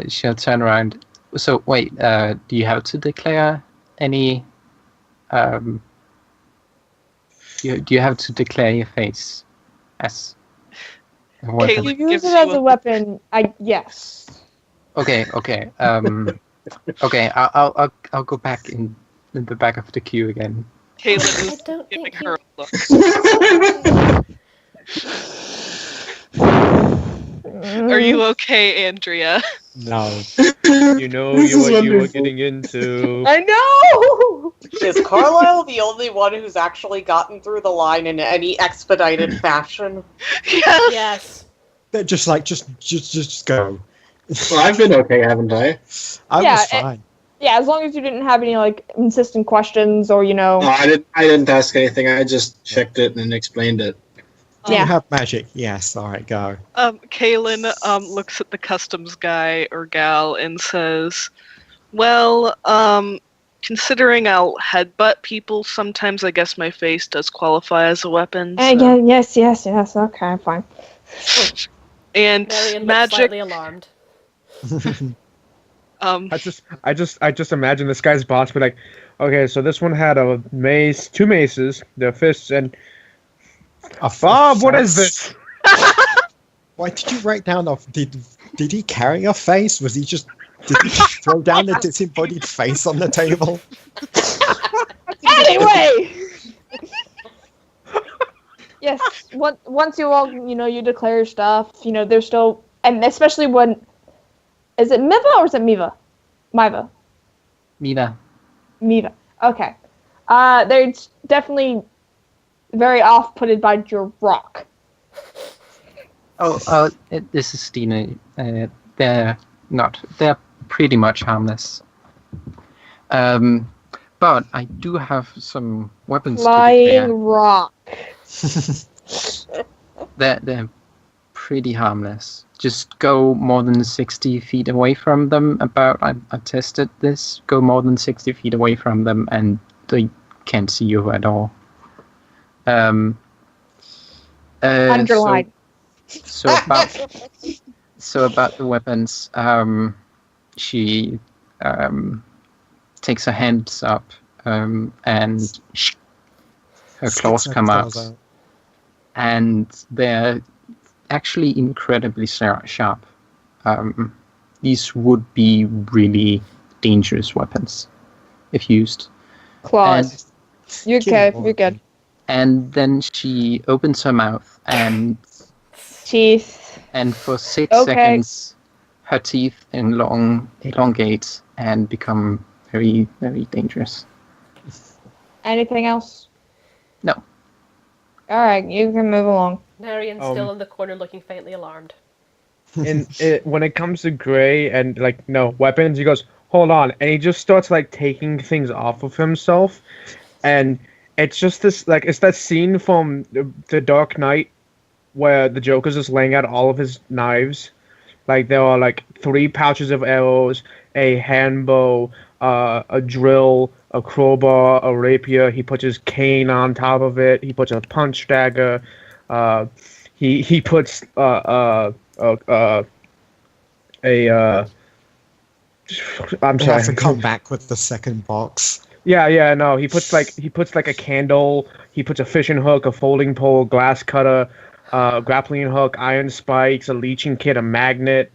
she'll turn around. So, wait, do you have to declare any... do you have to declare your face as a weapon? If you use it as a weapon, yes. Okay. Okay, I'll go back in the back of the queue again. Kaylan I is don't giving think her you... a look. Are you okay, Andrea? No. You know what you were getting into. I know! Is Carlisle the only one who's actually gotten through the line in any expedited fashion? Yes. Yes. They're just like, just go. Well, I've been okay, haven't I? I Yeah, was fine. Yeah, as long as you didn't have any, insistent questions or, No, I didn't ask anything. I just checked it and explained it. Do Yeah. you have magic? Yes, alright, go. Kaylan looks at the customs guy or gal and says, well, considering I'll headbutt people, sometimes I guess my face does qualify as a weapon. So. Yeah, yes, okay, fine. And Marion looks magic... slightly alarmed. I just imagine this guy's boss be like, okay, so this one had a mace, 2 maces, their fists, and Bob, what is this? Why did you write down did he carry a face? Did he just throw down a disembodied face on the table? Anyway! Yes, once you all, you declare your stuff, there's still, and especially when, is it Miva or is it Miva? Miva. Miva. Okay. They're definitely very off-putted by your rock. This is Stine. They're pretty much harmless. But I do have some weapons Flying to declare. rock. They're pretty harmless. Just go more than 60 feet away from them. I tested this. Go more than 60 feet away from them, and they can't see you at all. Underline. So about the weapons. She takes her hands up, and her claws come out, and they're actually incredibly sharp. These would be really dangerous weapons if used. Claws. You're good. And then she opens her mouth and teeth. And for 6 seconds, her teeth elongate and become very, very dangerous. Anything else? No. All right, you can move along. Marion's still in the corner looking faintly alarmed. When it comes to Gray and no weapons, he goes, hold on, and he just starts taking things off of himself, and It's just this, like, it's that scene from The Dark Knight where the Joker's just laying out all of his knives. Like, there are, like, 3 pouches of arrows, a hand bow, a drill, a crowbar, a rapier. He puts his cane on top of it. He puts a punch dagger. He puts I'm I sorry. have to come back with the second box. Yeah, no. He puts like a candle. He puts a fishing hook, a folding pole, glass cutter, grappling hook, iron spikes, a leeching kit, a magnet,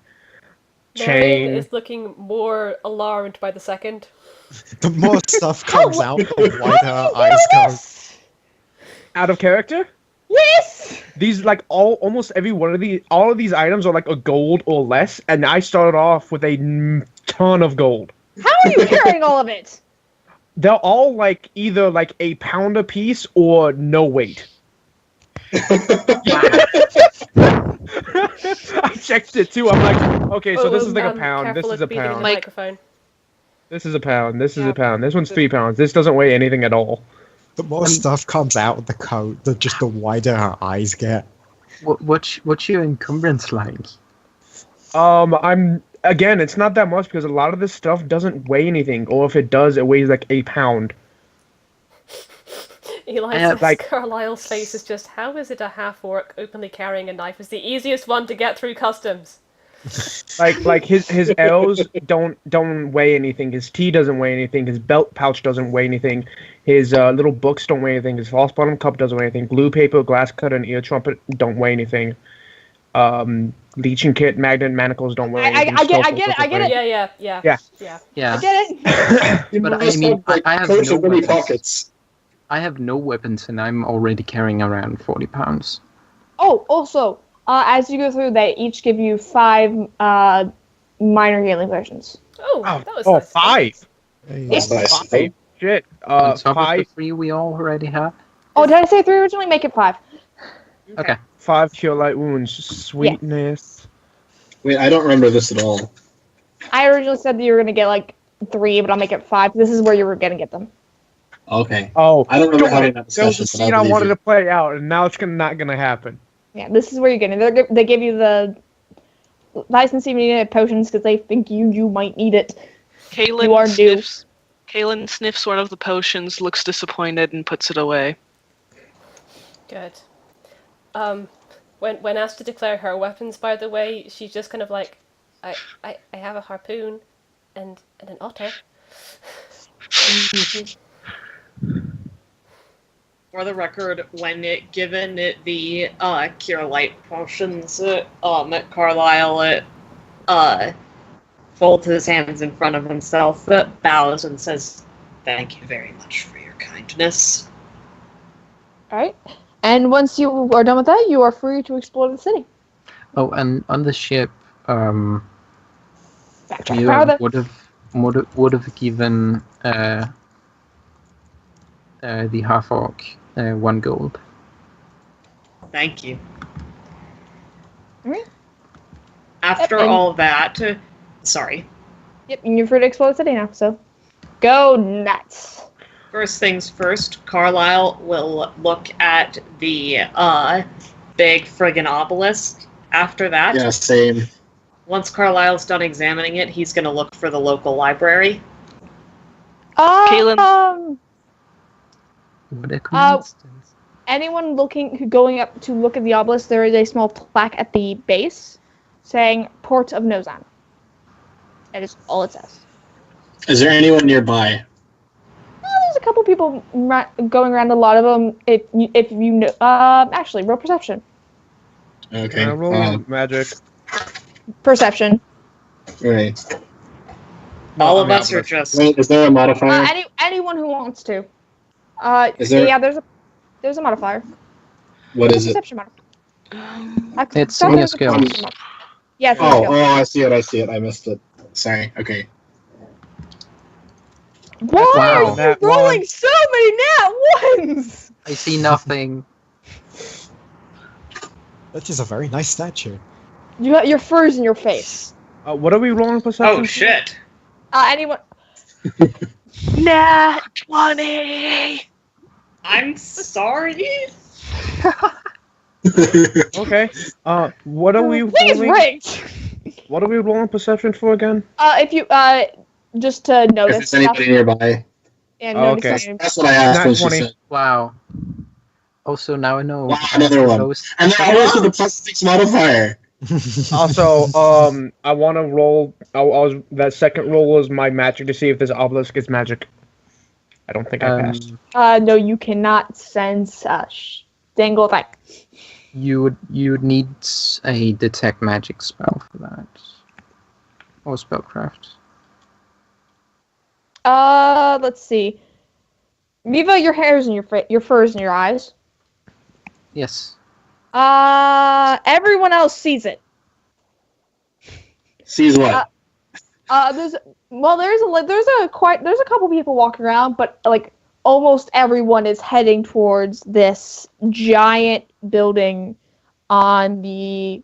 Marion chain. is looking more alarmed by the second. The more stuff comes out, the wider her eyes go. Out of character? Yes! These, like, almost every one of all of these items are like a gold or less, and I started off with a ton of gold. How are you carrying all of it? They're all like either like a pound a piece or no weight. I checked it too. I'm like, okay, so this is like a pound. This is a pound. Microphone. This is a pound. This is a pound. This one's 3 pounds. This doesn't weigh anything at all. The more stuff comes out of the coat, the wider her eyes get. What's your encumbrance like? Again, it's not that much because a lot of this stuff doesn't weigh anything, or if it does, it weighs like a pound. Carlisle's face is just, how is it a half-orc openly carrying a knife is the easiest one to get through customs? Like his arrows don't weigh anything. His tea doesn't weigh anything. His belt pouch doesn't weigh anything. His little books don't weigh anything. His false bottom cup doesn't weigh anything. Glue paper, glass cutter, and ear trumpet don't weigh anything. Leeching kit, magnet, manacles don't weigh anything. I get it. Yeah. Yeah. I get it. But I mean, I have coats no with many weapons. pockets. I have no weapons, and I'm already carrying around 40 pounds. Oh, also, as you go through, they each give you 5 minor healing potions. Oh, that was nice. 5. That's nice. 5. Shit. On top of 5. the 3 we already have. Oh, did I say 3 originally? Make it 5. Okay. 5 cure light wounds. Sweetness. Wait, I don't remember this at all. I originally said that you were going to get like 3, but I'll make it 5. This is where you were going to get them. Okay. Oh, I don't remember having that there was a discussion. scene I wanted to play out, and now it's not gonna happen. Yeah, this is where you're getting it. They give you the licensing needed potions because they think you might need it. You are new. Kaylan sniffs one of the potions, looks disappointed, and puts it away. Good. When asked to declare her weapons, by the way, she's just kind of like, I have a harpoon and an otter. For the record, when given the cure light potions, Carlisle folds his hands in front of himself, bows, and says, "Thank you very much for your kindness." Alright. And once you are done with that, you are free to explore the city. Oh, and on the ship, Backtrack. you would have given the half-orc 1 gold. Thank you. Alright. After And- all that, sorry. Yep, and you're free to explore the city now, so go nuts. First things first, Carlisle will look at the big friggin' obelisk. After that, Yeah, same. once Carlisle's done examining it, he's going to look for the local library. Kaylan. What a coincidence. Anyone going up to look at the obelisk, there is a small plaque at the base saying Port of Nozan. That is all it says. Is there anyone nearby? There's a couple people going around. A lot of them, if you know, actually, roll perception. Okay. Roll magic. Perception. Right. All of us are just... Wait, is there a modifier? Anyone who wants to. Is there- Yeah, there's a modifier. What is it? Perception modifier. It's in your skills. Yeah, it's in Oh, your skills. I see it. I missed it. Sorry. Okay. Why Wow. are you Nat rolling one. so many nat ones? I see nothing. That is a very nice statue. You got your furs in your face. What are we rolling perception? Oh, shit. Anyone? Nat 20! I'm sorry. Okay. What are we Please rolling? rate. What are we rolling perception for again? If you just to If notice there's anybody stuff nearby. and Oh, notice okay. something. That's what I asked Nat when she 20. said. Wow. Also, now I know. Wow, another one. Those- And they're always with the +6 modifier. Also, I want to roll. That second roll was my magic to see if this obelisk is magic. I don't think I passed. No, you cannot sense dangle thing. You would need a detect magic spell for that, or spellcraft. Let's see. Miva, your hair's in your fur's in your eyes. Yes. Everyone else sees it. Sees what? There's a couple people walking around, but like almost everyone is heading towards this giant building on the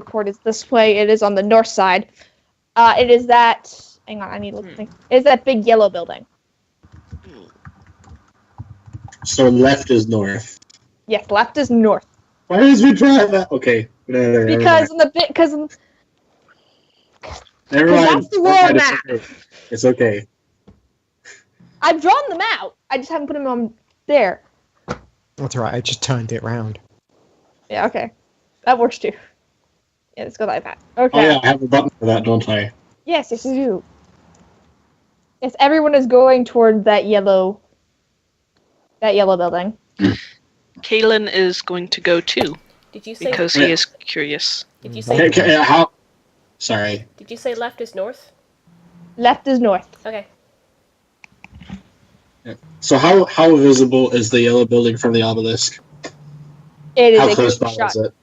port is this way. It is on the north side. It is that. Hang on, I need to look. It is that big yellow building. So left is north. Yes, left is north. Why does we try that? Okay. Never Because mind. Never mind. that's the wrong map. It's okay. I've drawn them out. I just haven't put them on there. That's right, I just turned it round. Yeah, okay. That works too. Yeah, let's go like that. Oh Okay. yeah, I have a button for that, don't I? Yes, you do. Yes, everyone is going toward that yellow building. Kaylan is going to go too, Did you say? because he is curious. Did you say? How? Sorry. Did you say left is north? Left is north. Okay. So how visible is the yellow building from the obelisk? It is How a close by good shot. is it?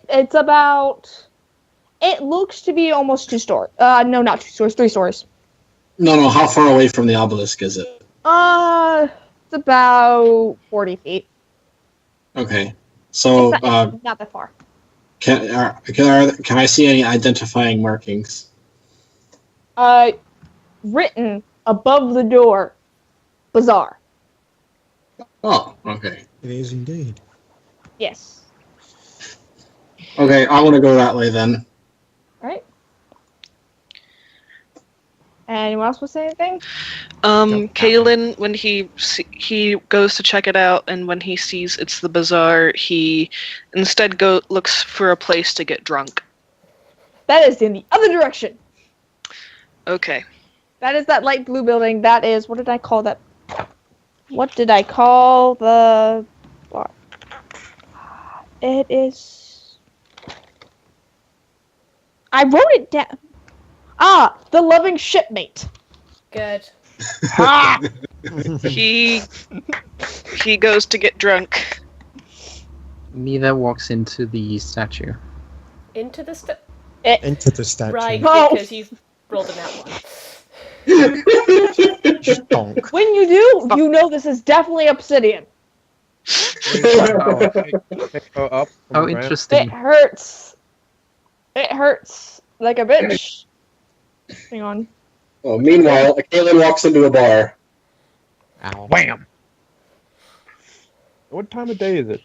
It's about. It looks to be almost 2 stories. No, not 2 stories. 3 stories. No. How far away from the obelisk is it? It's about 40 feet. Okay. So It's not that far. can I see any identifying markings? Written above the door, bazaar. Oh, okay. It is indeed. Yes. Okay, I want to go that way then. Right. Anyone else want to say anything? Kaylan, when he goes to check it out, and when he sees it's the bazaar, he instead looks for a place to get drunk. That is in the other direction. Okay. That is that light blue building. That is, what did I call that? What did I call the bar? It is. I wrote it down. The loving shipmate. Good. He goes to get drunk. Miva walks into the statue. Into the Into the statue. right No. because you've rolled a nat one. Donk. When you do, you know this is definitely obsidian. Pick her up from Oh, the ground. interesting. It hurts. It hurts like a bitch. Hang on. Oh, meanwhile, Kaylan walks into a bar. Ow. Wham! What time of day is it?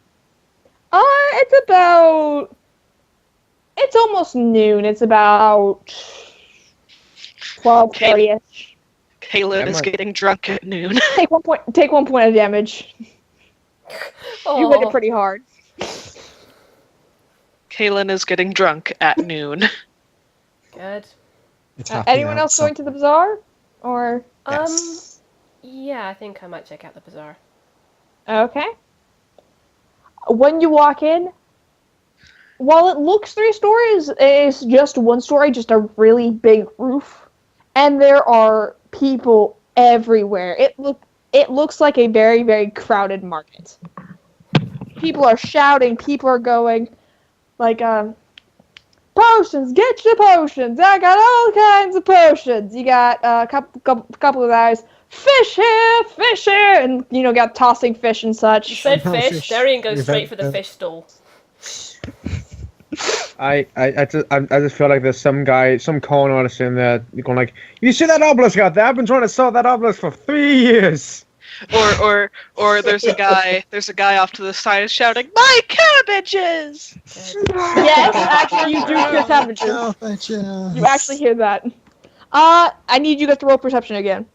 It's about. It's almost noon. It's about 12:30ish. Kaylan is Emma. getting drunk at noon. Take 1 point. Take 1 point of damage. You hit it pretty hard. Kaylan is getting drunk at noon. Good. It's happening Anyone else outside. going to the bazaar? Or Yes. Yeah, I think I might check out the bazaar. okay. When you walk in, while it looks 3 stories, it's just 1 story, just a really big roof, and there are people everywhere. It looks like a very, very crowded market. People are shouting. People are going, like, potions, get your potions. I got all kinds of potions. You got a couple of guys, fish here, and got tossing fish and You such. said Somehow fish. fish. Darian goes We've straight had, for the fish stall. I just feel like there's some con artist in there going like, you see that obelisk out there? I've been trying to sell that obelisk for 3 years. Or there's a guy off to the side shouting, "My cabbages!" Yes, actually, you do hear cabbages. You actually hear that. I need you guys to roll perception again.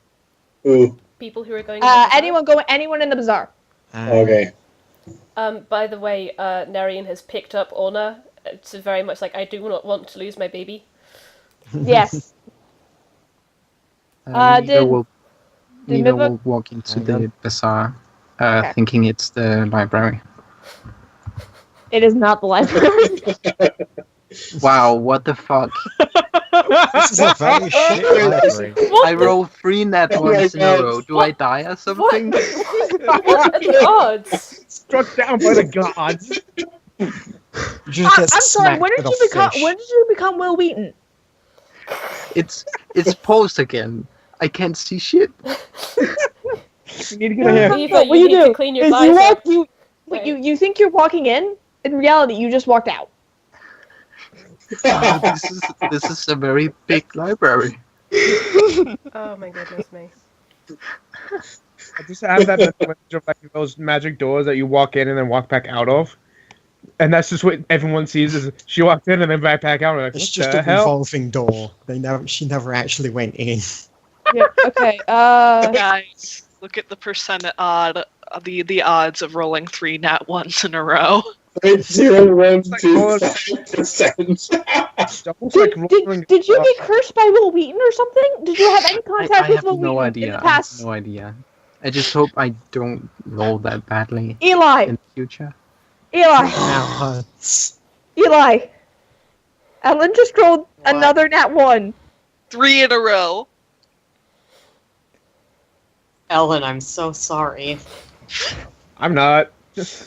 Ooh. People who are going. In the bazaar? Anyone in the bazaar. Okay. By the way, Narian has picked up Orna. It's very much like, I do not want to lose my baby. Yes. Miva will Miva- walk into the bazaar, thinking it's the library. It is not the library. Wow, what the fuck? This is a very shit library. I rolled 3 nat ones in a row. Do I die or something? What are the odds? Struck down by the gods. You just get I'm sorry. smacked When did with you a become? fish. When did you become Will Wheaton? It's paused again. I can't see shit. You need to get a hair. Miva, What you you need do to clean your is thighs you up. walk. Wait. You think you're walking in. In reality, you just walked out. This is a very big library. Oh my goodness me. I just have that mental image of like those magic doors that you walk in and then walk back out of. And that's just what everyone sees is she walked in and then back out. Like, It's what just the a hell? revolving door. She never actually went in. Yeah. Okay. Guys, look at the the odds of rolling 3 nat ones in a row. 0.015%. Did you get cursed by Will Wheaton or something? Did you have any contact I with have Will no Wheaton idea. in the I past? have no idea. I just hope I don't roll that badly Eli. in the future. Eli. Now hurts. Eli. Ellen just rolled What? another nat 1. 3 in a row. Ellen, I'm so sorry. I'm not.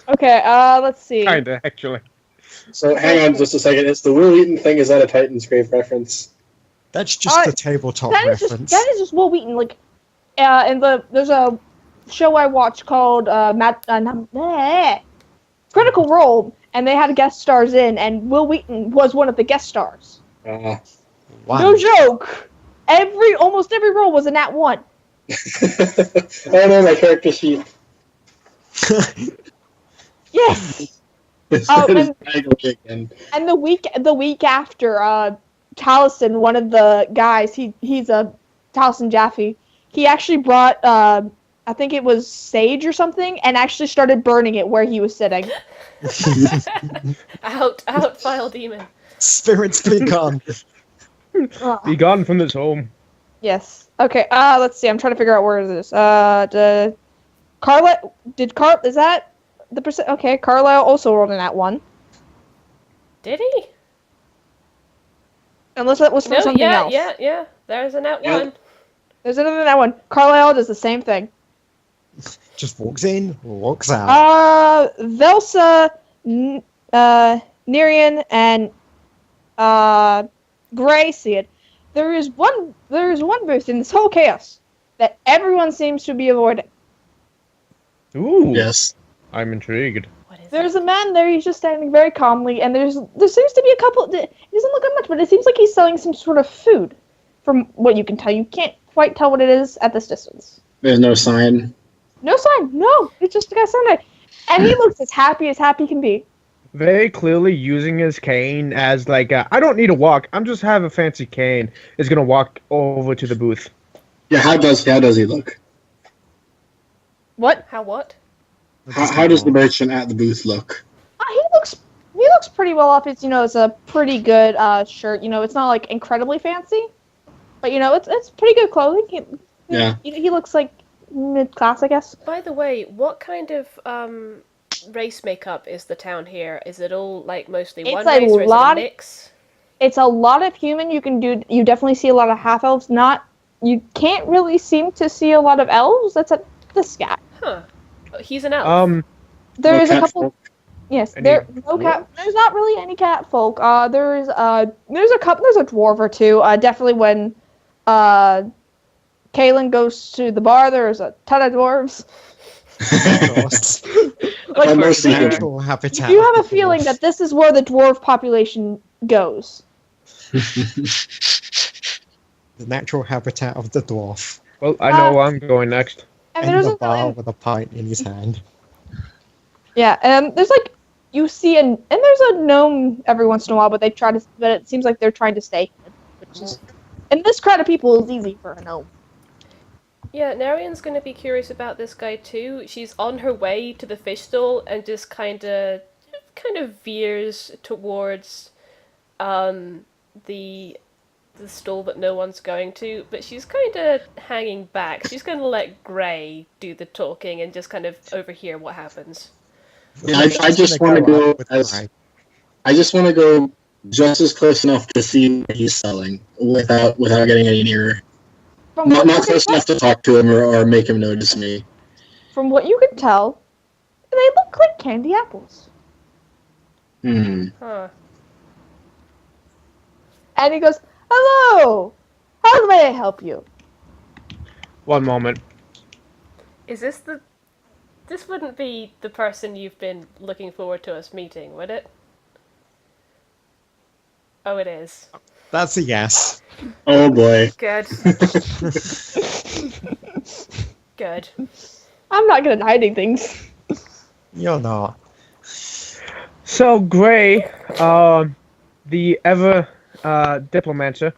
Okay. Let's see. Kinda, actually. So hang on just a second. It's the Will Eaton thing. Is that a Titan's Grave reference? That's just a tabletop reference. That is just Will Wheaton. Like, there's a show I watched called Critical Role, and they had guest stars in, and Will Wheaton was one of the guest stars. Wow. No joke. Almost every role was a nat 1. I know my character sheet. Yes. And the week after, Taliesin, one of the guys, he's a Taliesin Jaffe. He actually brought I think it was sage or something, and actually started burning it where he was sitting. Out, file demon. Spirits be gone. Be gone from this home. Yes. Okay. Let's see. I'm trying to figure out where it is. Carlisle. Is that the percent? Okay. Carlisle also rolled in that one. Did he? Unless that was for something else. Yeah. There's a nat 1. There's another that one. Carlisle does the same thing. Just walks in, walks out. Velsa, Nerian, and Gray see it. There is one booth in this whole chaos that everyone seems to be avoiding. Ooh. Yes. I'm intrigued. What is There's a man there. He's just standing very calmly, and there seems to be a couple. It doesn't look like much, but it seems like he's selling some sort of food. From what you can tell, you can't quite tell what it is at this distance. There's no sign. No sign. No, it's just a guy standing there, and he looks as happy can be. Very clearly using his cane as like, I don't need to walk. I'm just have a fancy cane. Is gonna walk over to the booth. Yeah. How does he look? What? What? How does the merchant at the booth look? He looks pretty well off. It's it's a pretty good shirt. It's not like incredibly fancy, but it's pretty good clothing. He looks like mid-class, I guess. By the way, what kind of race makeup is the town here? Is it all like mostly one race, or is it a mix? It's a lot of human. You definitely see a lot of half elves. You can't really seem to see a lot of elves. That's this guy. Huh. He's an elf. There's a couple. Folk? Yes, there's not really any cat folk. There's a dwarf or two. Definitely when Kaylan goes to the bar, there's a ton of dwarves. Of course. Like, Natural habitat. you have a of the feeling dwarf. that this is where the dwarf population goes. The natural habitat of the dwarf. Well, I know where I'm going next. And in there's the a bar with a pint in his hand. yeah, and there's like you see and there's a gnome every once in a while, but it seems like they're trying to stay hidden, which is in this crowd of people is easy for a gnome. Yeah, Narian's gonna be curious about this guy too. She's on her way to the fish stall and just kind of veers towards the stall that no one's going to, but she's kind of hanging back. She's gonna let Gray do the talking and just kind of overhear what happens. Yeah, I just want to go I just want to go just as close enough to see what he's selling without getting any nearer. Not close enough to talk to him or make him notice me. From what you can tell, they look like candy apples. Huh. And he goes, "Hello! How may I help you?" One moment. Is this This wouldn't be the person you've been looking forward to us meeting, would it? Oh, it is. That's a yes. Oh boy. Good. Good. I'm not good at hiding things. You're not. So Gray, the ever diplomancer,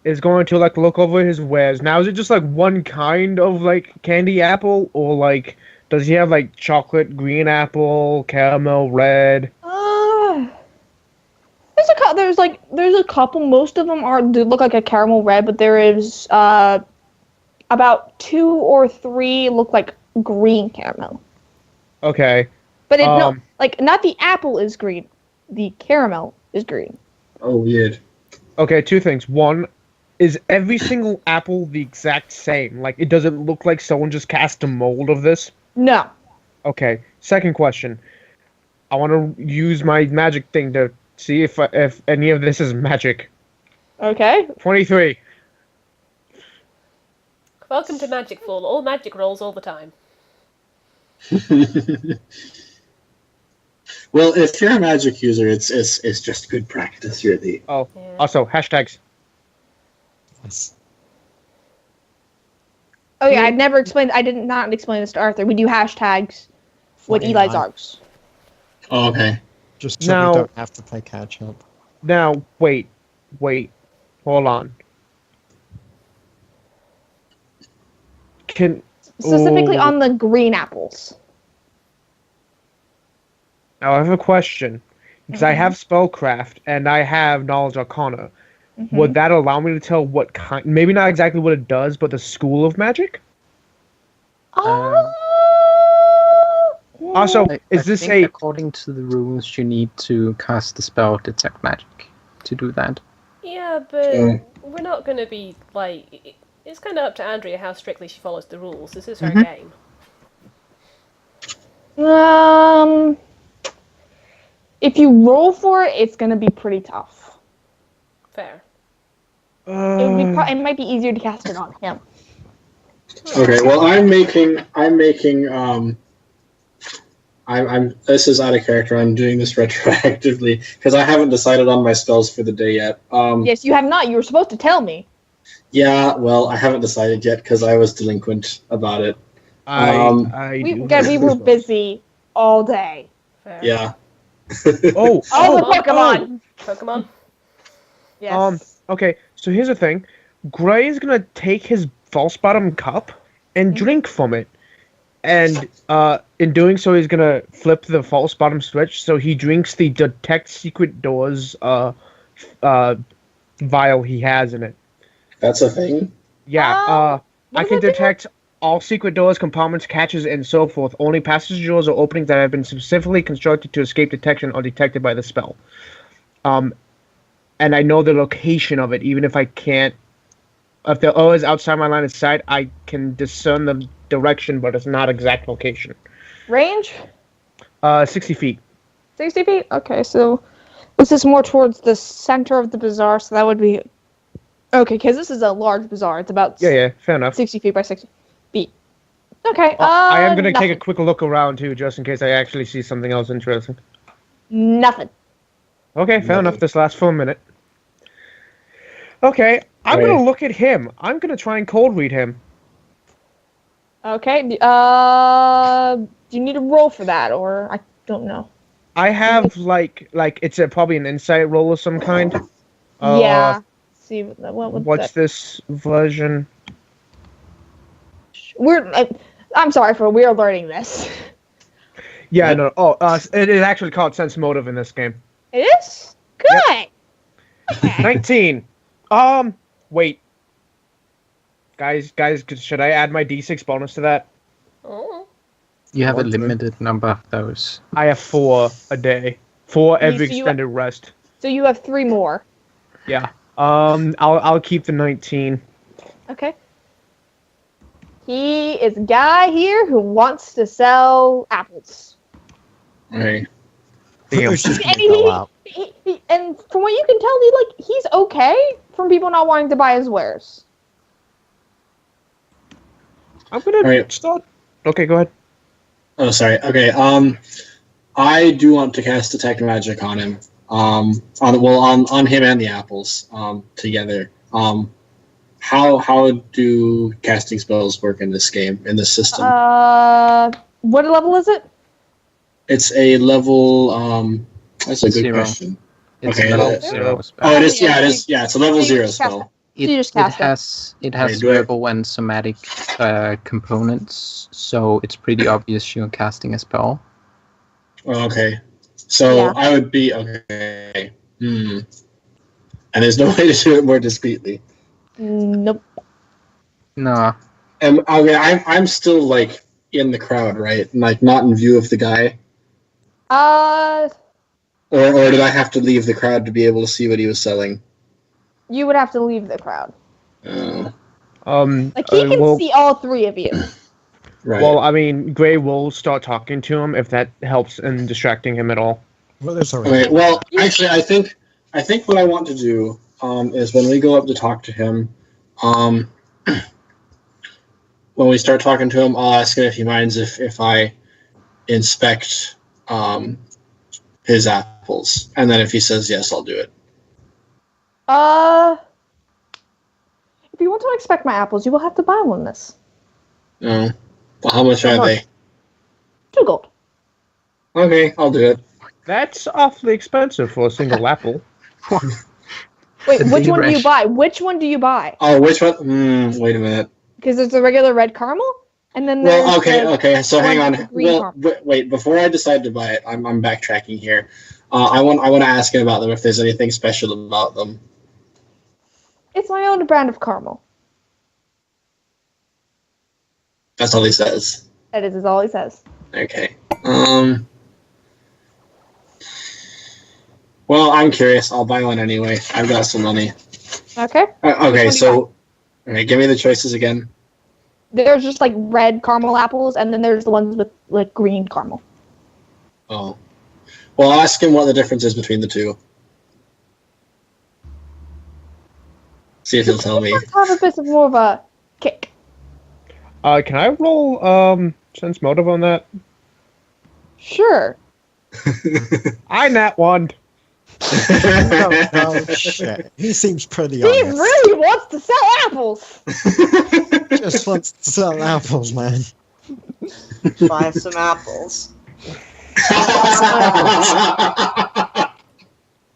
is going to like look over his wares. Now, is it just like one kind of like candy apple, or like does he have like chocolate green apple, caramel red? There's a couple. Most of them do look like a caramel red, but there is about 2 or 3 look like green caramel. Okay. But not the apple is green, the caramel is green. Oh, weird. Okay, 2 things. One, is every single apple the exact same? Like, it doesn't look like someone just cast a mold of this? No. Okay. Second question. I want to use my magic thing to see if any of this is magic. Okay. 23. Welcome to Magicfall. All magic rolls all the time. Well, if you're a magic user, it's just good practice, really. Oh, Yeah. also, hashtags. Yes. Oh yeah, I did not explain this to Arthur. We do hashtags with Eli's 49. arcs. Oh, okay. Just so Now- we don't have to play catch up. Now, wait. Hold on. Specifically on the green apples. Now, I have a question. Because I have Spellcraft, and I have Knowledge Arcana. Mm-hmm. Would that allow me to tell what kind... Maybe not exactly what it does, but the school of magic? Also, is this think according to the rules, you need to cast the spell Detect Magic to do that. Yeah, but Yeah. we're not going to be, like... It's kind of up to Andrea how strictly she follows the rules. This is her Mhm. game. If you roll for it, it's gonna be pretty tough. Fair. It might be easier to cast it on him. Okay, well, I'm this is out of character. I'm doing this retroactively because I haven't decided on my spells for the day yet. Yes, you have not. You were supposed to tell me. Yeah, well, I haven't decided yet because I was delinquent about it. We were busy all day. Fair. Yeah. Oh, All the Pokemon. Pokemon? Yes. Okay, so here's the thing. Gray is gonna take his false bottom cup and drink from it. And in doing so, he's gonna flip the false bottom switch, so he drinks the Detect Secret Doors vial he has in it. That's a thing? Yeah, what I does can that do? detect all secret doors, compartments, catches, and so forth. Only passage doors or openings that have been specifically constructed to escape detection are detected by the spell. And I know the location of it, even if I can't... If the O is outside my line of sight, I can discern the direction, but it's not exact location. Range? 60 feet. 60 feet? Okay, so this is more towards the center of the bazaar, so that would be... Okay, because this is a large bazaar. It's about Yeah, fair enough. 60 feet by 60 feet. Okay, I am going to take nothing. a quick look around, too, just in case I actually see something else interesting. Nothing. Okay, fair enough. This lasts for a minute. Okay, I'm Right. going to look at him. I'm going to try and cold read him. Okay. Do you need a roll for that, or I don't know? I have like it's probably an insight roll of some kind. Yeah. See what would What's that? this version? I'm sorry for we are learning this. Yeah, What? no. Oh, it is actually called sense motive in this game. It is good. Okay. 19. Wait. Guys, should I add my D6 bonus to that? Oh. You have a What? limited number of those. I have 4 a day. 4 every So you- extended rest. So you have 3 more. Yeah. I'll keep the 19. Okay. He is a guy here who wants to sell apples. Okay. Damn. Who's just And gonna go out? and from what you can tell, he's okay from people not wanting to buy his wares. I'm gonna Alright. start. Okay, go ahead. Oh, sorry. Okay. I do want to cast detect magic on him. On him and the apples. Together. How do casting spells work in this game, in this system? What level is it? It's a level. That's a good 0. question. It's Okay, a level that- 0 spell. Oh, it is. Yeah, it is. Yeah, it's a level 0 spell. You just cast it. It has Okay, do I- verbal and somatic components, so it's pretty obvious you're casting a spell. Oh, okay. So Yeah. I would be okay. And there's no way to do it more discreetly. Nope. No, Okay, I'm still like in the crowd, right? Like not in view of the guy, or did I have to leave the crowd to be able to see what he was selling? You would have to leave the crowd. Oh, Like he can well, see all 3 of you. right. well, I mean, Gray will start talking to him if that helps in distracting him at all. Well, there's already. Okay. Well, actually, I think what I want to do is when we go up to talk to him, when we start talking to him, I'll ask him if he minds if I inspect his apples, and then if he says yes, I'll do it. If you want to inspect my apples, you will have to buy one this. No. Well, how much How are much? they? 2 gold. Okay, I'll do it. That's awfully expensive for a single apple. Wait, The which one do you rash- buy? Which one do you buy? Oh, which one? Wait a minute. Because there's the regular red caramel, and then there's Well, okay. So hang one on. with the green Well, caramel. wait. Before I decide to buy it, I'm backtracking here. I want to ask him about them if there's anything special about them. It's my own brand of caramel. That's all he says. That is all he says. Okay. Well, I'm curious. I'll buy one anyway. I've got some money. Okay. Okay, do you so okay, give me the choices again. There's just like red caramel apples, and then there's the ones with like green caramel. Oh. Well, I'll ask him what the difference is between the two. See if he'll tell me. Let's have a bit of more of a kick. Can I roll sense motive on that? Sure. I nat 1. Oh, shit. He seems pretty He honest. really wants to sell apples. Just wants to sell apples, man. Buy some apples.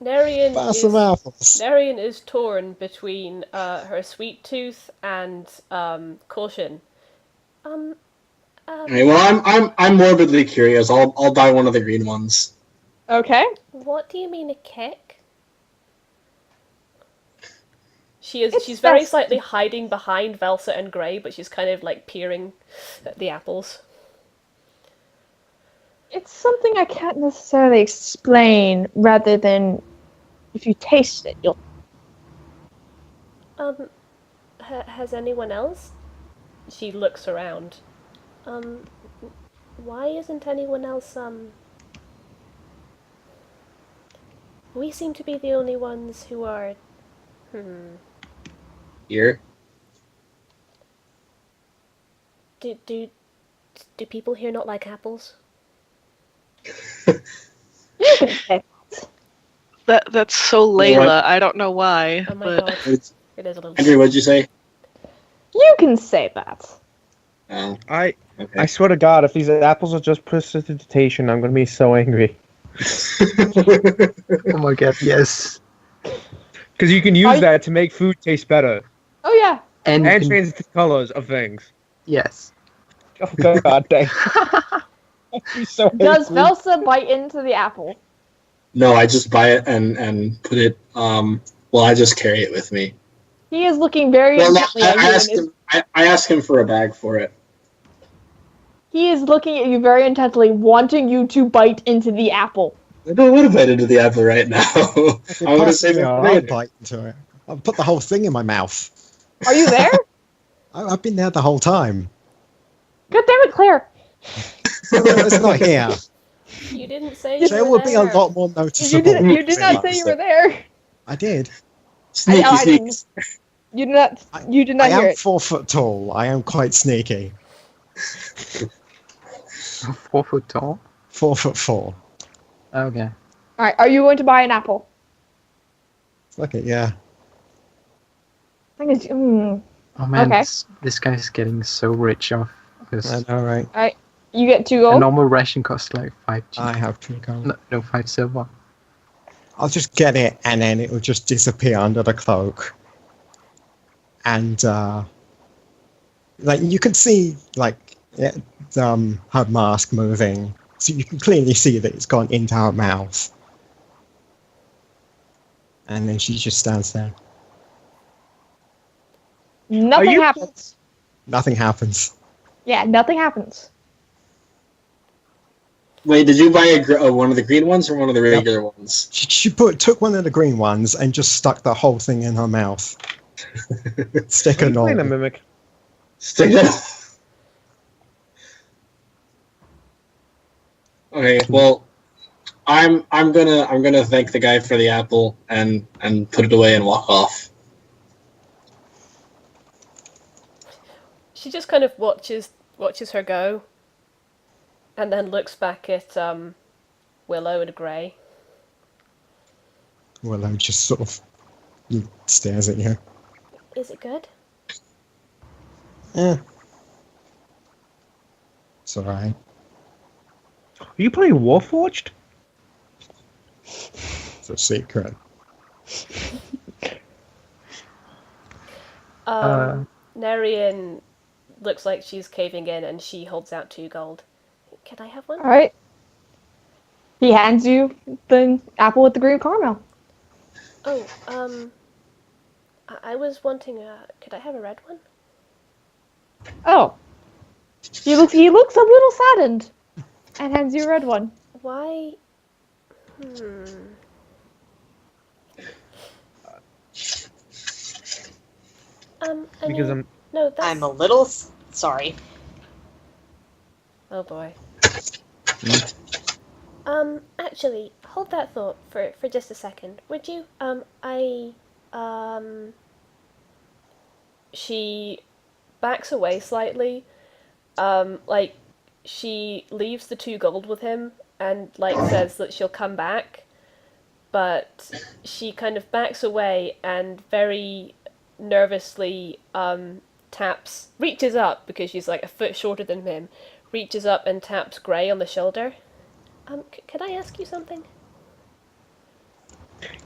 Narian Buy is, some apples. Narian is torn between her sweet tooth and caution. Okay, well, I'm morbidly curious. I'll buy one of the green ones. Okay. What do you mean a kick? She's It's very best- slightly hiding behind Velsa and Grey, but she's kind of like peering at the apples. It's something I can't necessarily explain, rather than if you taste it, you'll. Has anyone else? She looks around. Why isn't anyone else, We seem to be the only ones who are, Here. Do people here not like apples? You can say. That's so What? Layla. I don't know why. Oh my but god. It is a little... Andrea, what'd you say? You can say that. Oh, I okay. swear to God, if these apples are just precipitation, I'm gonna be so angry. Oh my god, yes. Because you can use that to make food taste better Oh yeah. and And change the colors of things. yes. Oh God, dang! I'd be so Does angry. Velsa bite into the apple? No, I just buy it and put it. Well, I just carry it with me. He is looking very Well, no, intently at you. I asked him. I asked him for a bag for it. He is looking at you very intently, wanting you to bite into the apple. I don't want to bite into the apple right now. I want to save it for I'll later. bite into it. I'll put the whole thing in my mouth. Are you there? I've been there the whole time. God damn it, Claire! It's not here. You didn't say you There were would be a there. lot more You noticeable. did not say you were there. I did. Sneaky, I sneaky. didn't. You did not. You did I not hear am it. 4 foot tall. I am quite sneaky. 4 foot tall. 4'4". Okay. All right. Are you going to buy an apple? Look at yeah. I think it's. Oh man, Okay. this guy's getting so rich off this. I know, right? You get 2 A gold. normal ration costs like 5 G. I have 2 gold. No, 5 silver. I'll just get it, and then it will just disappear under the cloak. And like you can see, like her mask moving, so you can clearly see that it's gone into her mouth. And then she just stands there. Nothing happens. Nothing happens. Yeah, nothing happens. Wait, did you buy one of the green ones or one of the regular ones? She took one of the green ones and just stuck the whole thing in her mouth. Stick and all. Playing a mimic. Stick it. Okay, well, I'm gonna thank the guy for the apple and put it away and walk off. She just kind of watches her go, and then looks back at Willow and Grey. Willow just sort of stares at you. Is it good? Yeah. It's alright. Are you playing Warforged? It's a secret. Nerian looks like she's caving in, and she holds out 2 gold. Can I have one? All right. He hands you the apple with the green caramel. Oh, I was wanting could I have a red one? Oh. He looks a little saddened, and hands you a red one. Why? Because I'm. No, that's... I'm a little sorry. Oh boy. Actually, hold that thought for just a second, would you? She backs away slightly, like, she leaves the 2 gold with him, and, like, says that she'll come back, but she kind of backs away and very nervously, reaches up, because she's, like, a foot shorter than him, reaches up and taps Grey on the shoulder. Could I ask you something?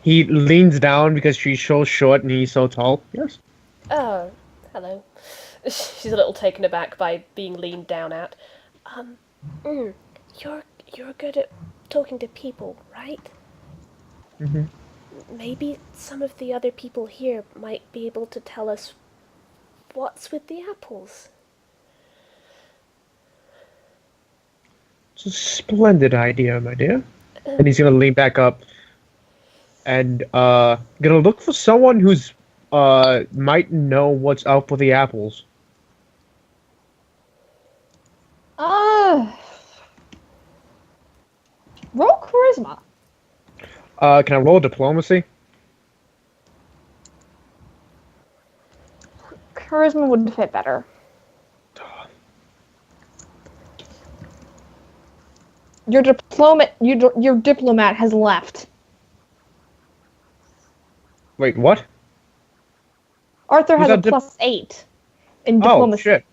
He leans down because she's so short and he's so tall. Yes. Oh, hello. She's a little taken aback by being leaned down at. You're good at talking to people, right? Mhm. Maybe some of the other people here might be able to tell us what's with the apples. It's a splendid idea, my dear. And he's gonna lean back up and gonna look for someone who's might know what's up with the apples. Roll charisma. Can I roll diplomacy? Charisma would fit better. Your diplomat has left. Wait, what? Arthur has Who's a that +8 in Oh, diplomacy. shit.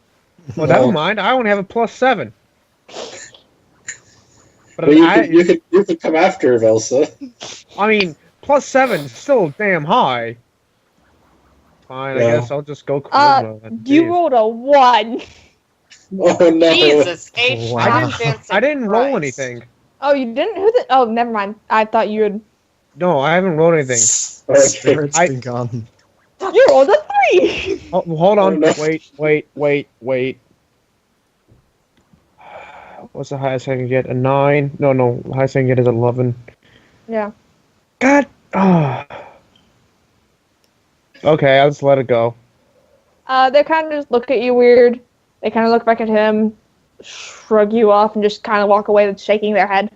Well, No. never mind. I only have a +7. But Well, you could come after Velsa. I mean, +7 is still damn high. Fine, I Yeah. guess I'll just go charisma. then. You Jeez. rolled a 1. Oh no! Jesus H. Wow. I didn't roll Christ. anything. Oh, you didn't? Who did? Oh, never mind. I thought you had. No, I haven't rolled anything. Spirit's I- been gone. You rolled a 3! Oh, hold on. Oh, no. Wait. What's the highest I can get? A 9? No. The highest I can get is 11. Yeah. God. Oh. Okay, I'll just let it go. They kind of just look at you weird. They kind of look back at him, shrug you off, and just kind of walk away with shaking their head.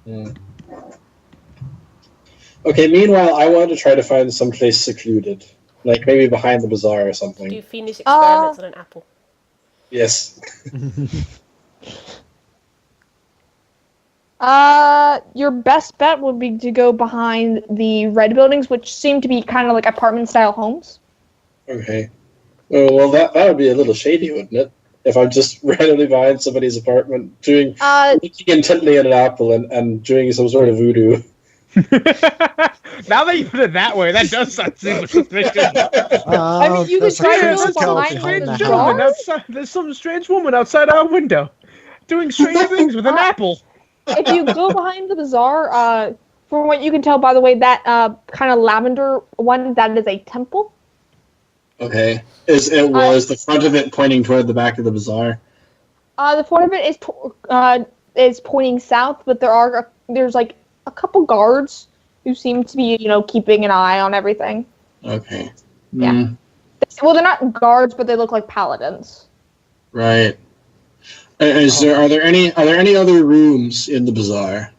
Hmm. Okay, meanwhile, I want to try to find someplace secluded. Like maybe behind the bazaar or something. Do fiendish experiments on an apple. Yes. Your best bet would be to go behind the red buildings, which seem to be kind of like apartment-style homes. Okay. Oh, well, that would be a little shady, wouldn't it? If I'm just randomly behind somebody's apartment, looking intently at an apple and doing some sort of voodoo. Now that you put it that way, that does sound super suspicious. I mean, you could try to There's go some behind strange the gentleman bar. outside. There's some strange woman outside our window, doing strange things with an apple. If you go behind the bazaar, from what you can tell, by the way, that kind of lavender one, that is a temple. Okay. Is the front of it pointing toward the back of the bazaar? The front of it is pointing south, but there's like a couple guards who seem to be, keeping an eye on everything. Okay. Yeah. Mm, Well, they're not guards, but they look like paladins. right. Are there any other rooms in the bazaar?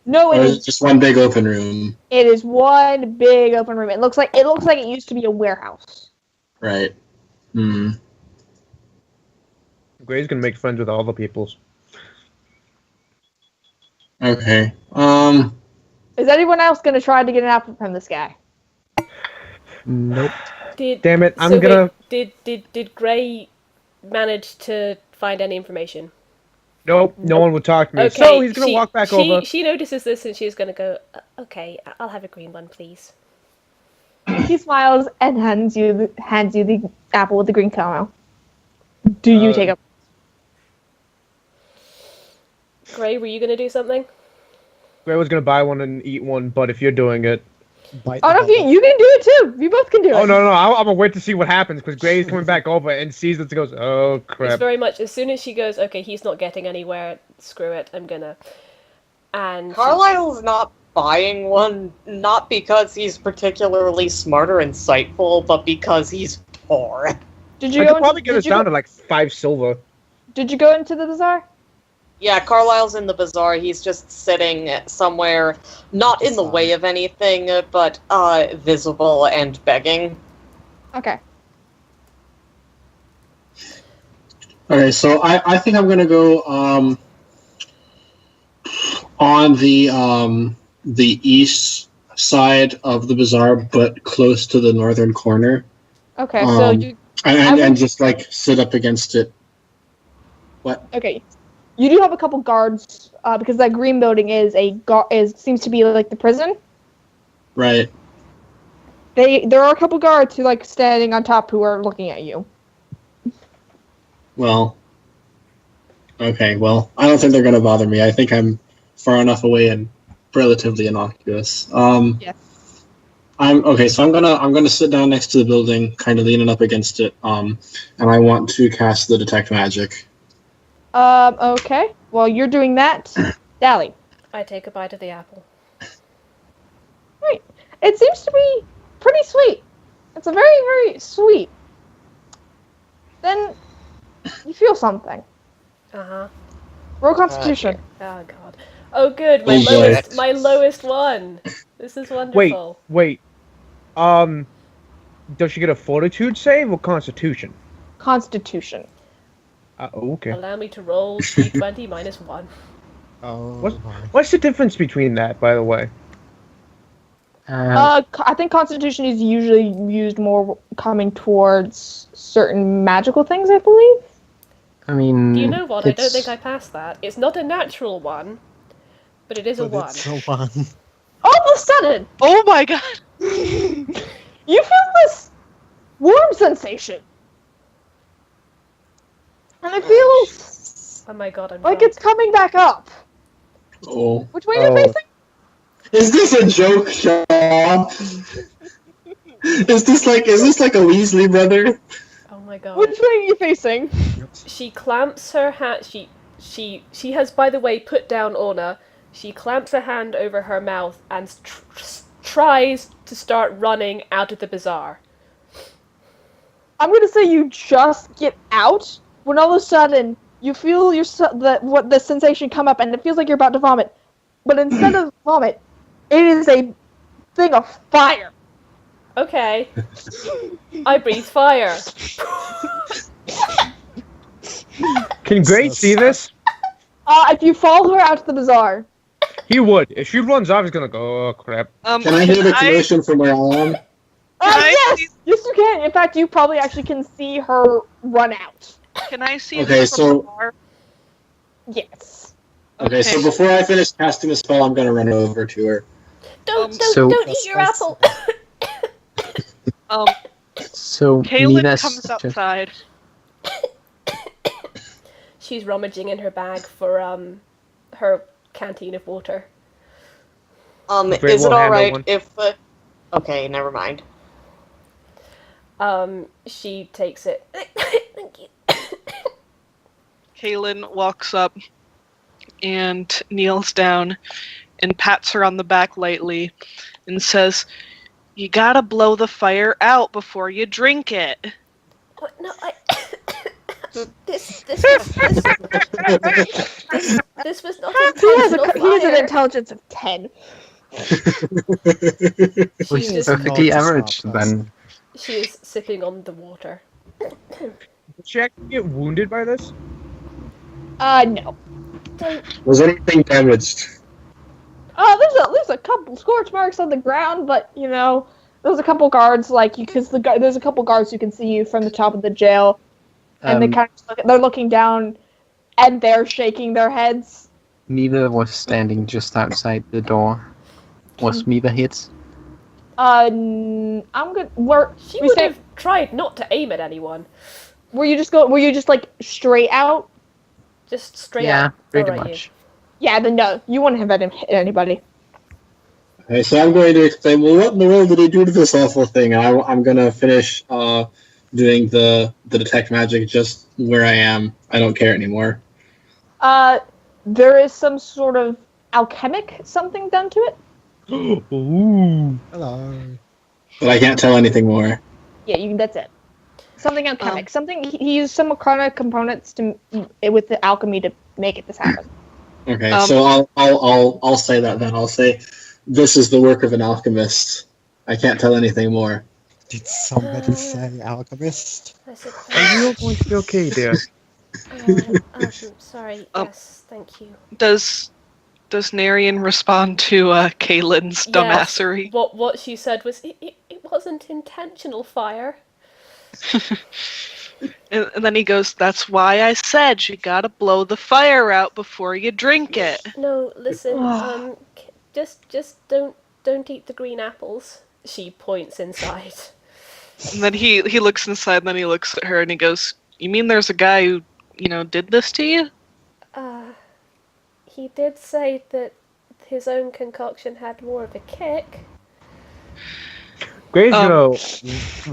No, Or it is it is. just one big open room? It is one big open room. It looks like it used to be a warehouse. Right. Hmm. Gray's gonna make friends with all the peoples. Okay. Is anyone else going to try to get an apple from this guy? Nope. Damn it! I'm So gonna. wait, did Gray manage to find any information? Nope. No one would talk to me. Okay, So he's gonna walk back over. She notices this and she's gonna go, okay, I'll have a green one, please. He smiles and hands you the apple with the green kernel. Do you take it? Gray, were you gonna do something? Gray was gonna buy one and eat one, but if you're doing it, Bite Oh the no, bubble. you can do it too. You both can do it. oh no, I'm gonna wait to see what happens because Gray's coming back over and sees this and goes, oh It's crap. very much as soon as she goes, okay, he's not getting anywhere. Screw it, I'm gonna. And Carlisle's not buying one, not because he's particularly smart or insightful, but because he's poor. Did I you could go? probably get Did us you down go, to like 5 silver. did you go into the bazaar? Yeah, Carlisle's in the bazaar. He's just sitting somewhere, not in the way of anything, but visible and begging. Okay. Okay, so I think I'm gonna go on the east side of the bazaar, but close to the northern corner, Okay. So Um, you and just like sit up against it. What? okay? You do have a couple guards because that green building is seems to be like the prison. Right. There are a couple guards who like standing on top who are looking at you. Well. Okay. Well, I don't think they're gonna bother me. I think I'm far enough away and relatively innocuous. Yes. I'm okay. So I'm gonna sit down next to the building, kind of leaning up against it. And I want to cast the detect magic. Okay. While you're doing that, Dally. I take a bite of the apple. Right. It seems to be pretty sweet. It's a very, very sweet. Then you feel something. Uh-huh. Roll Constitution. Oh god. Oh good, Oh, boy. my lowest one. This is wonderful. Wait. Does she get a fortitude save or constitution? Constitution. Okay. Allow me to roll d20 minus 1. Oh, What? my. What's the difference between that, by the way? I think Constitution is usually used more coming towards certain magical things, I believe. I mean, Do you know what? I don't it's- think I passed that. It's not a natural one, but it is a But 1. it's a 1. All of a sudden, Oh my god! you feel this warm sensation. And it feels Oh my god, I'm like drunk. it's coming back up. Oh. Which way are you Oh. facing? Is this a joke, Sean? Is this like a Weasley brother? Oh my god. Which way are you facing? She clamps her hand. She has, by the way, put down Orna. She clamps her hand over her mouth and tries to start running out of the bazaar. I'm gonna say you just get out when all of a sudden you feel the sensation come up and it feels like you're about to vomit, but instead of vomit, it is a thing of fire. Okay. I breathe fire. Can Gray see this? If you follow her out to the bazaar, He would. If she runs off, he's gonna go, oh crap. Can I hear the commotion from where I am? yes, yes you can. In fact, you probably actually can see her run out. Can I see Okay, this from so- afar? Yes. Okay, so before I finish casting the spell, I'm gonna run over to her. Don't So- don't eat your apple. So Kaylan Miva's comes just- outside. She's rummaging in her bag for her canteen of water. Great Is it will handle alright one. if... Okay, never mind. She takes it. Thank you. Kaylan walks up and kneels down and pats her on the back lightly and says, "You gotta blow the fire out before you drink it." What? No, this was not intentional He has an fire. intelligence of 10. What's She's the just, the average then? she is sipping on the water. Did she actually get wounded by this? No. Was anything damaged? There's a couple scorch marks on the ground, but there's a couple guards there's a couple guards who can see you from the top of the jail, and they kind of they're looking down, and they're shaking their heads. Miva was standing just outside the door. Was Miva hit? I'm good. She would have tried not to aim at anyone. Were you just like straight out? Just straight Yeah, up. pretty Alright, much. Yeah, then no, you wouldn't have hit anybody. Okay, so I'm going to explain, well, what in the world did he do to this awful thing? And I'm going to finish doing the detect magic just where I am. I don't care anymore. There is some sort of alchemic something done to it. Ooh. Hello. But I can't tell anything more. Yeah, that's it. Something alchemic. Something he used some kind of components with the alchemy to make this happen. Okay, so I'll say that then. I'll say this is the work of an alchemist. I can't tell anything more. Did somebody say alchemist? I said, Are you going to be okay, dear? sorry. Yes, thank you. Does Narian respond to Kaylin's dumbassery? Yes, what she said was, it wasn't intentional fire. And then he goes, "That's why I said you gotta blow the fire out before you drink it." No, listen, just don't eat the green apples. She points inside. And then he looks inside, and then he looks at her, and he goes, "You mean there's a guy who, did this to you?" He did say that his own concoction had more of a kick. Gray's gonna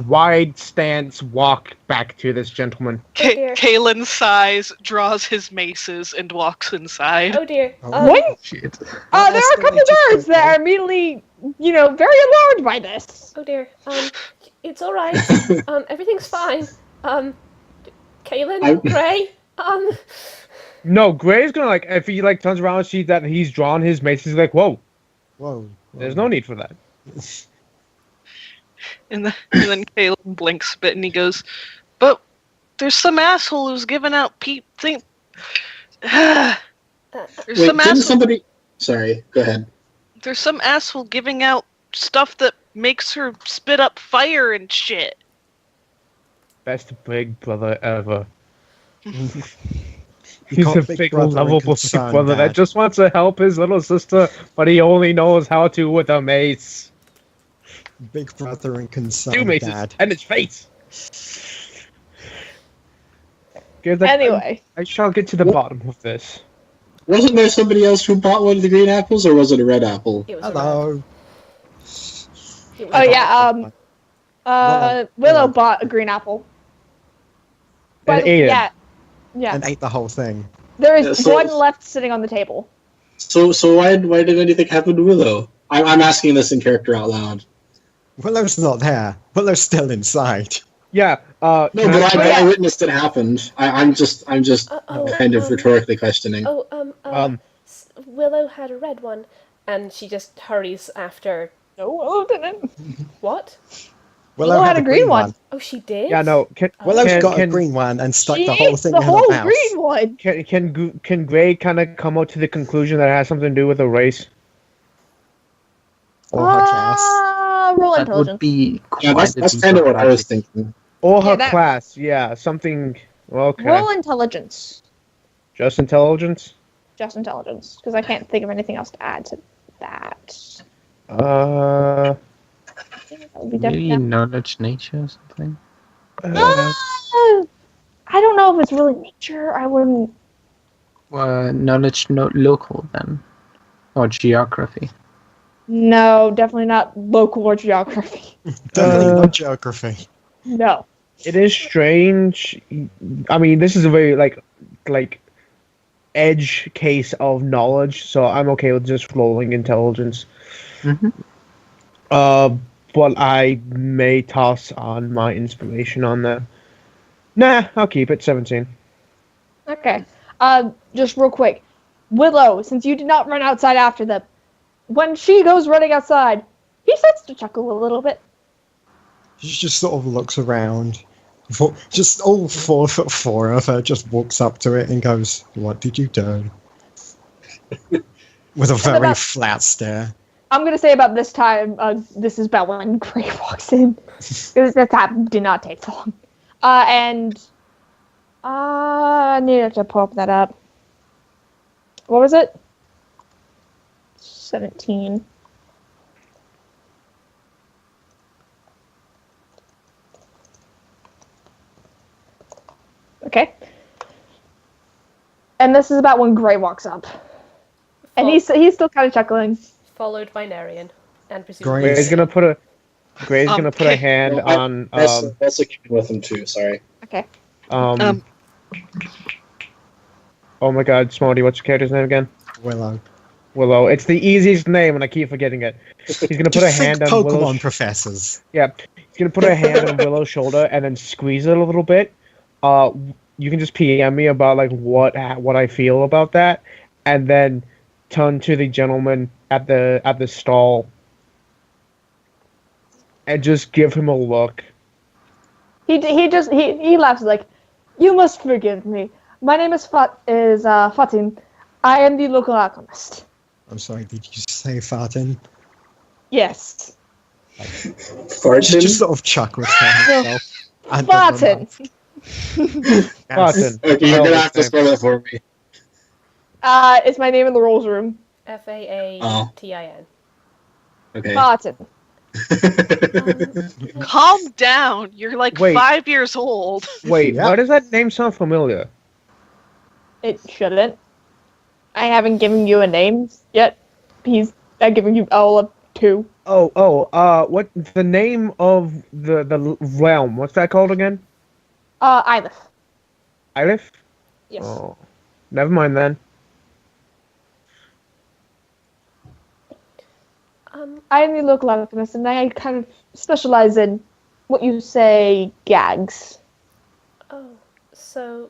wide stance walk back to this gentleman. dear. Kaylan sighs, draws his maces, and walks inside. Oh dear. What? Shit. There are a couple guards that are immediately, very alarmed by this. Oh dear. It's all right. Everything's fine. Kaylan, Gray. No, Gray's gonna if he turns around and sees that he's drawn his mace, he's like, whoa, Whoa. there's no need for that. And then Kaylan blinks a bit, and he goes, "But there's some asshole who's giving out There's Wait, some didn't asshole. somebody... Sorry, go ahead. There's some asshole giving out stuff that makes her spit up fire and shit. Best big brother ever. You He's got a big big, brother and lovable big concern, brother that Dad. just wants to help his little sister, but he only knows how to with a mace. Big brother and concern, 2 maces Dad. and his face. Give that- Anyway, I shall get to the bottom of this. Wasn't there somebody else who bought one of the green apples, or was it a red apple? It was a Hello. red. It was oh a red. yeah, Willow bought a green apple. And But ate it. yeah. And ate the whole thing. There is Yeah, so- one left sitting on the table. So why did anything happen to Willow? I'm asking this in character out loud. Willow's not there. Willow's still inside. Yeah. No, can but I- I witnessed it happened. I'm just kind of rhetorically questioning. Willow had a red one, and she just hurries after. No, Willow didn't. What? Willow had a green one. Oh, she did. Yeah, no. Willow's got a can- green one and stuck She the whole ate thing the in whole her mouth. green one. Can Gray kind of come out to the conclusion that it has something to do with the race? Or her class. Roll That intelligence. would be Yeah, quite that's a kind of deeper what I was logic. thinking. Or her Yeah, that- class, yeah, something. Well, okay. Roll intelligence. Just intelligence? Just intelligence, because I can't think of anything else to add to that. Uh, That would be Maybe definitely. knowledge nature or something. I don't know if it's really nature. I wouldn't. Knowledge local then. Or geography. No, definitely not local or geography. Definitely not geography. No. it is strange. I mean, this is a very, like, edge case of knowledge, so I'm okay with just rolling intelligence. Mm-hmm. But I may toss on my inspiration on that. Nah, I'll keep it, 17. Okay. Just real quick. Willow, since you did not run outside after them, when she goes running outside, he starts to chuckle a little bit. She just sort of looks around. Just all 4'4" of her just walks up to it and goes, "What did you do?" With a very about- flat stare. I'm gonna say about this time, this is about when Gray walks in. Because that time did not take long. I needed to pull that up. What was it? 17. Okay. And this is about when Gray walks up. And he's still kind of chuckling. Followed by Narian, and presumably. Great. Gray's gonna put a hand Well, on Also keeping with him too. Sorry. Okay. oh my god, Smarty, what's your character's name again? Willow. Willow. It's the easiest name and I keep forgetting it. He's gonna put Just a hand think on Pokemon Willow's professors. He's gonna put a hand on Willow's shoulder and then squeeze it a little bit. You can just PM me about like what I feel about that, and then turn to the gentleman at the stall and just give him a look. He laughs like, "You must forgive me. My name is Fatin. I am the local alchemist." I'm sorry, did you say Fatin? Yes. She Farton? just sort of chuckles to herself. and Fatin. Martin. Okay, you're gonna have to spell that for me. It's my name in the rolls room. Fatin. Okay. Fatin. Calm down. You're like Wait. 5 years old. Wait, Yeah. why does that name sound familiar? It shouldn't. I haven't given you a name yet. I'm giving you all of 2. What the name of the realm? What's that called again? Ileth. Ileth? Yes. Oh, never mind then. I am the local alchemist, and I kind of specialize in what you say gags. Oh, so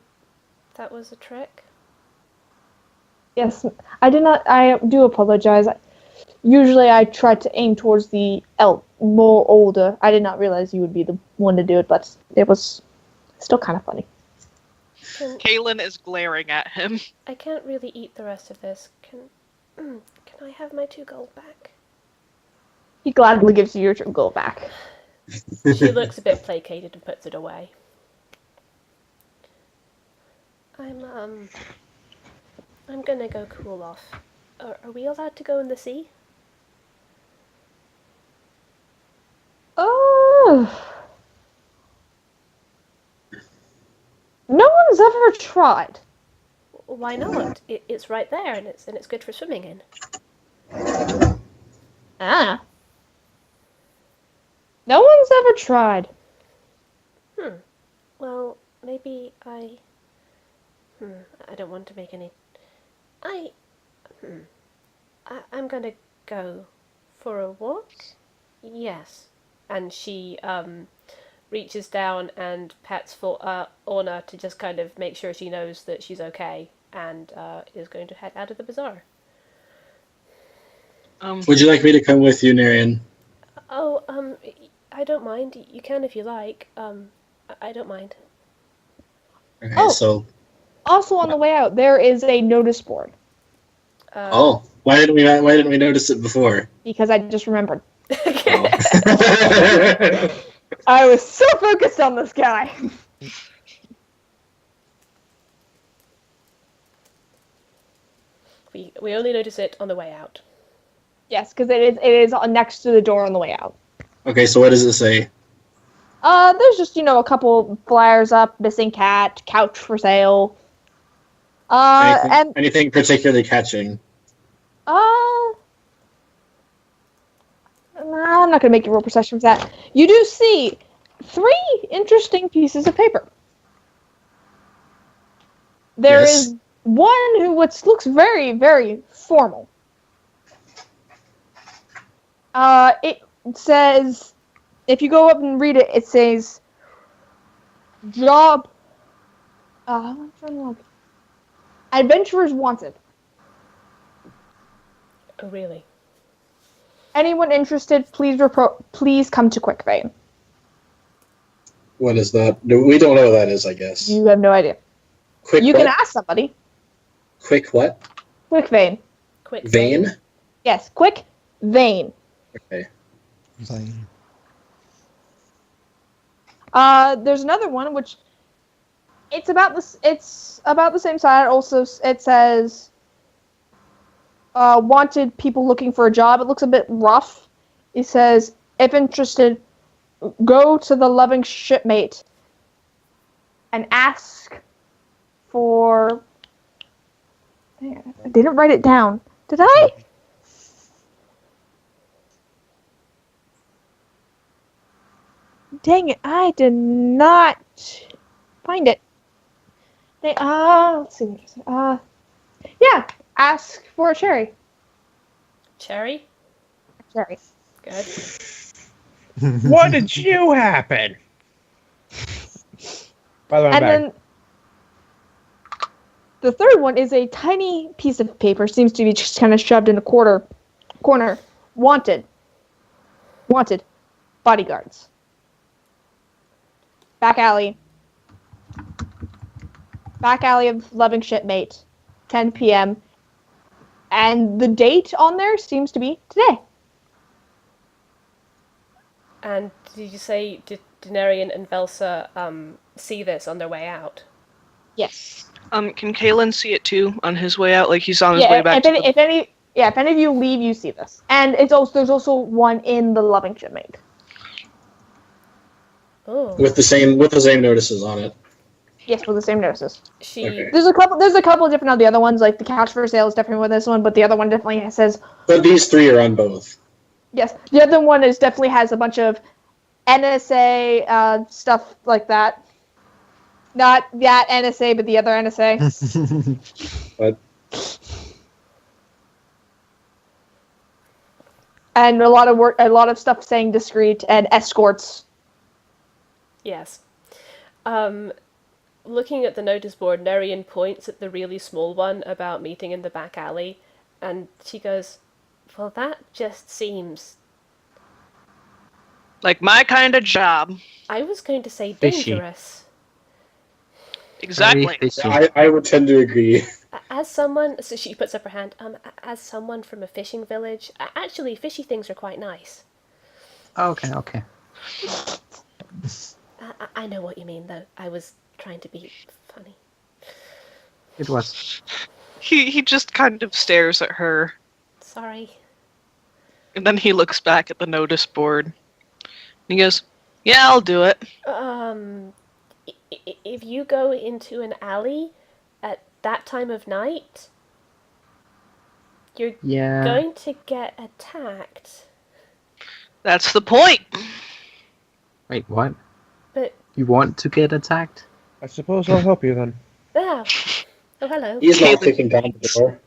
that was a trick? Yes, I do apologize. Usually I try to aim towards the more older. I did not realize you would be the one to do it, but it was still kind of funny. Kaylan is glaring at him. I can't really eat the rest of this. Can I have my 2 gold back? He gladly gives you your gold back. She looks a bit placated and puts it away. I'm gonna go cool off. Are we allowed to go in the sea? Oh. No one's ever tried. Why not? It's right there, and it's good for swimming in. Ah. No one's ever tried. Well, maybe I don't want to make any. I'm gonna go for a walk. Yes, and she reaches down and pets Orna to just kind of make sure she knows that she's okay, and is going to head out of the bazaar. Would you like me to come with you, Narian? Oh, I don't mind. You can if you like. I don't mind. Okay, Oh. so. Also, on the way out, there is a notice board. Why didn't we notice it before? Because I just remembered. Oh. I was so focused on this guy. We only notice it on the way out. Yes, because it is next to the door on the way out. Okay, so what does it say? There's just, a couple flyers up, missing cat, couch for sale. Anything particularly catching? I'm not gonna make you roll perception for that. You do see 3 interesting pieces of paper. There Yes. is one which looks very, very formal. It says, if you go up and read it, it says, job, I'm trying to look. Adventurers wanted. Oh, really? Anyone interested, please come to Quickvein. What is that? We don't know what that is, I guess. You have no idea. Quick You what? can ask somebody. Quick what? Quickvein. Quick Vein? Yes, Quickvein. Okay. Zane. There's another one which it's about this. It's about the same side. Also, it says wanted people looking for a job. It looks a bit rough. It says, if interested, go to the loving shipmate and ask for. I didn't write it down. Did I? Dang it! I did not find it. Let's see what it says. Yeah. Ask for a cherry. Cherry? Cherry. Good. What did you happen? By the way, I'm And back. then the third one is a tiny piece of paper, seems to be just kind of shoved in the corner. Wanted. Bodyguards. Back alley of loving shipmate. 10 p.m. And the date on there seems to be today. And did you say did Denarian and Velsa see this on their way out? Yes. Can Kaylan see it too on his way out? Like he's on his way back to if any of you leave, you see this. And there's also one in the loving shipmate. Oh. With the same notices on it. Yes, with the same notices. Okay. There's a couple different of the other ones, like the couch for sale is definitely with this one, but the other one definitely says. But these 3 are on both. Yes, the other one definitely has a bunch of NSA stuff like that. Not that NSA, but the other NSA. But And a lot of stuff saying discreet and escorts. Yes. Looking at the notice board, Nerian points at the really small one about meeting in the back alley, and she goes, well, that just seems... like my kind of job. I was going to say Fishy. dangerous. Exactly. Very fishy. I would tend to agree. As someone... So she puts up her hand. As someone from a fishing village... Actually, fishy things are quite nice. Okay. I know what you mean, though. I was trying to be funny. It was. He just kind of stares at her, Sorry. and then he looks back at the notice board. And he goes, "Yeah, I'll do it." If you go into an alley at that time of night, you're Yeah. going to get attacked. That's the point. Wait, what? But, You want to get attacked? I suppose I'll help you then. oh hello. He's not Kaylan- kicking down the door.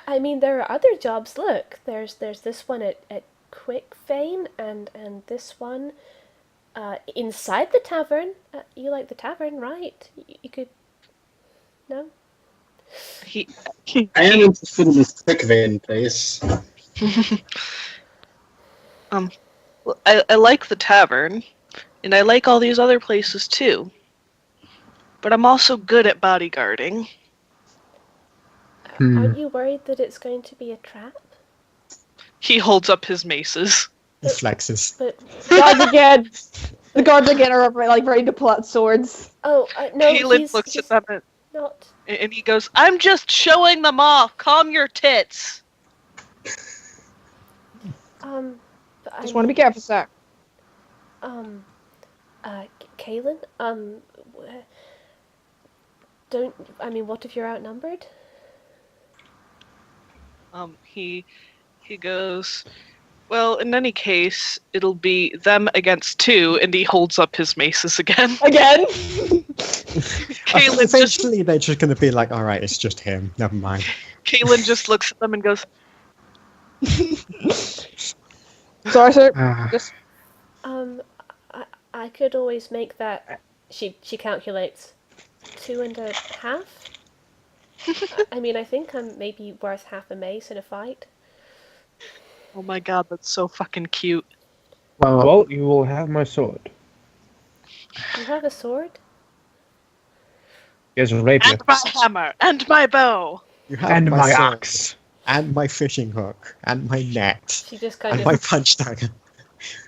I mean, there are other jobs. Look, there's this one at Quick Fane, and this one inside the tavern. You like the tavern, right? You could. No. He I am interested in this quick vein place. I like the tavern, and I like all these other places too. But I'm also good at bodyguarding. Aren't you worried that it's going to be a trap? He holds up his maces. He flexes. But Guards again. The guards again are like ready to pull out swords. no. Kaylan looks at them Not. and he goes, "I'm just showing them off. Calm your tits." But Just want to be careful, sir. Kaylan, what if you're outnumbered? He goes, "Well, in any case, it'll be them against two," and he holds up his maces again. Again? Kaylan just Eventually, they're just going to be like, all right, it's just him. Never mind. Kaylan just looks at them and goes, Sorry, sir. Just I could always make that. She calculates 2.5. I mean, I think I'm maybe worth half a mace in a fight. "Oh my god, that's so fucking cute." Well, you will have my sword. You have a sword? Here's a rapier. And my hammer, and my bow. You have And my sword, axe. and my fishing hook, and my net, She just kind and of my punch dagger,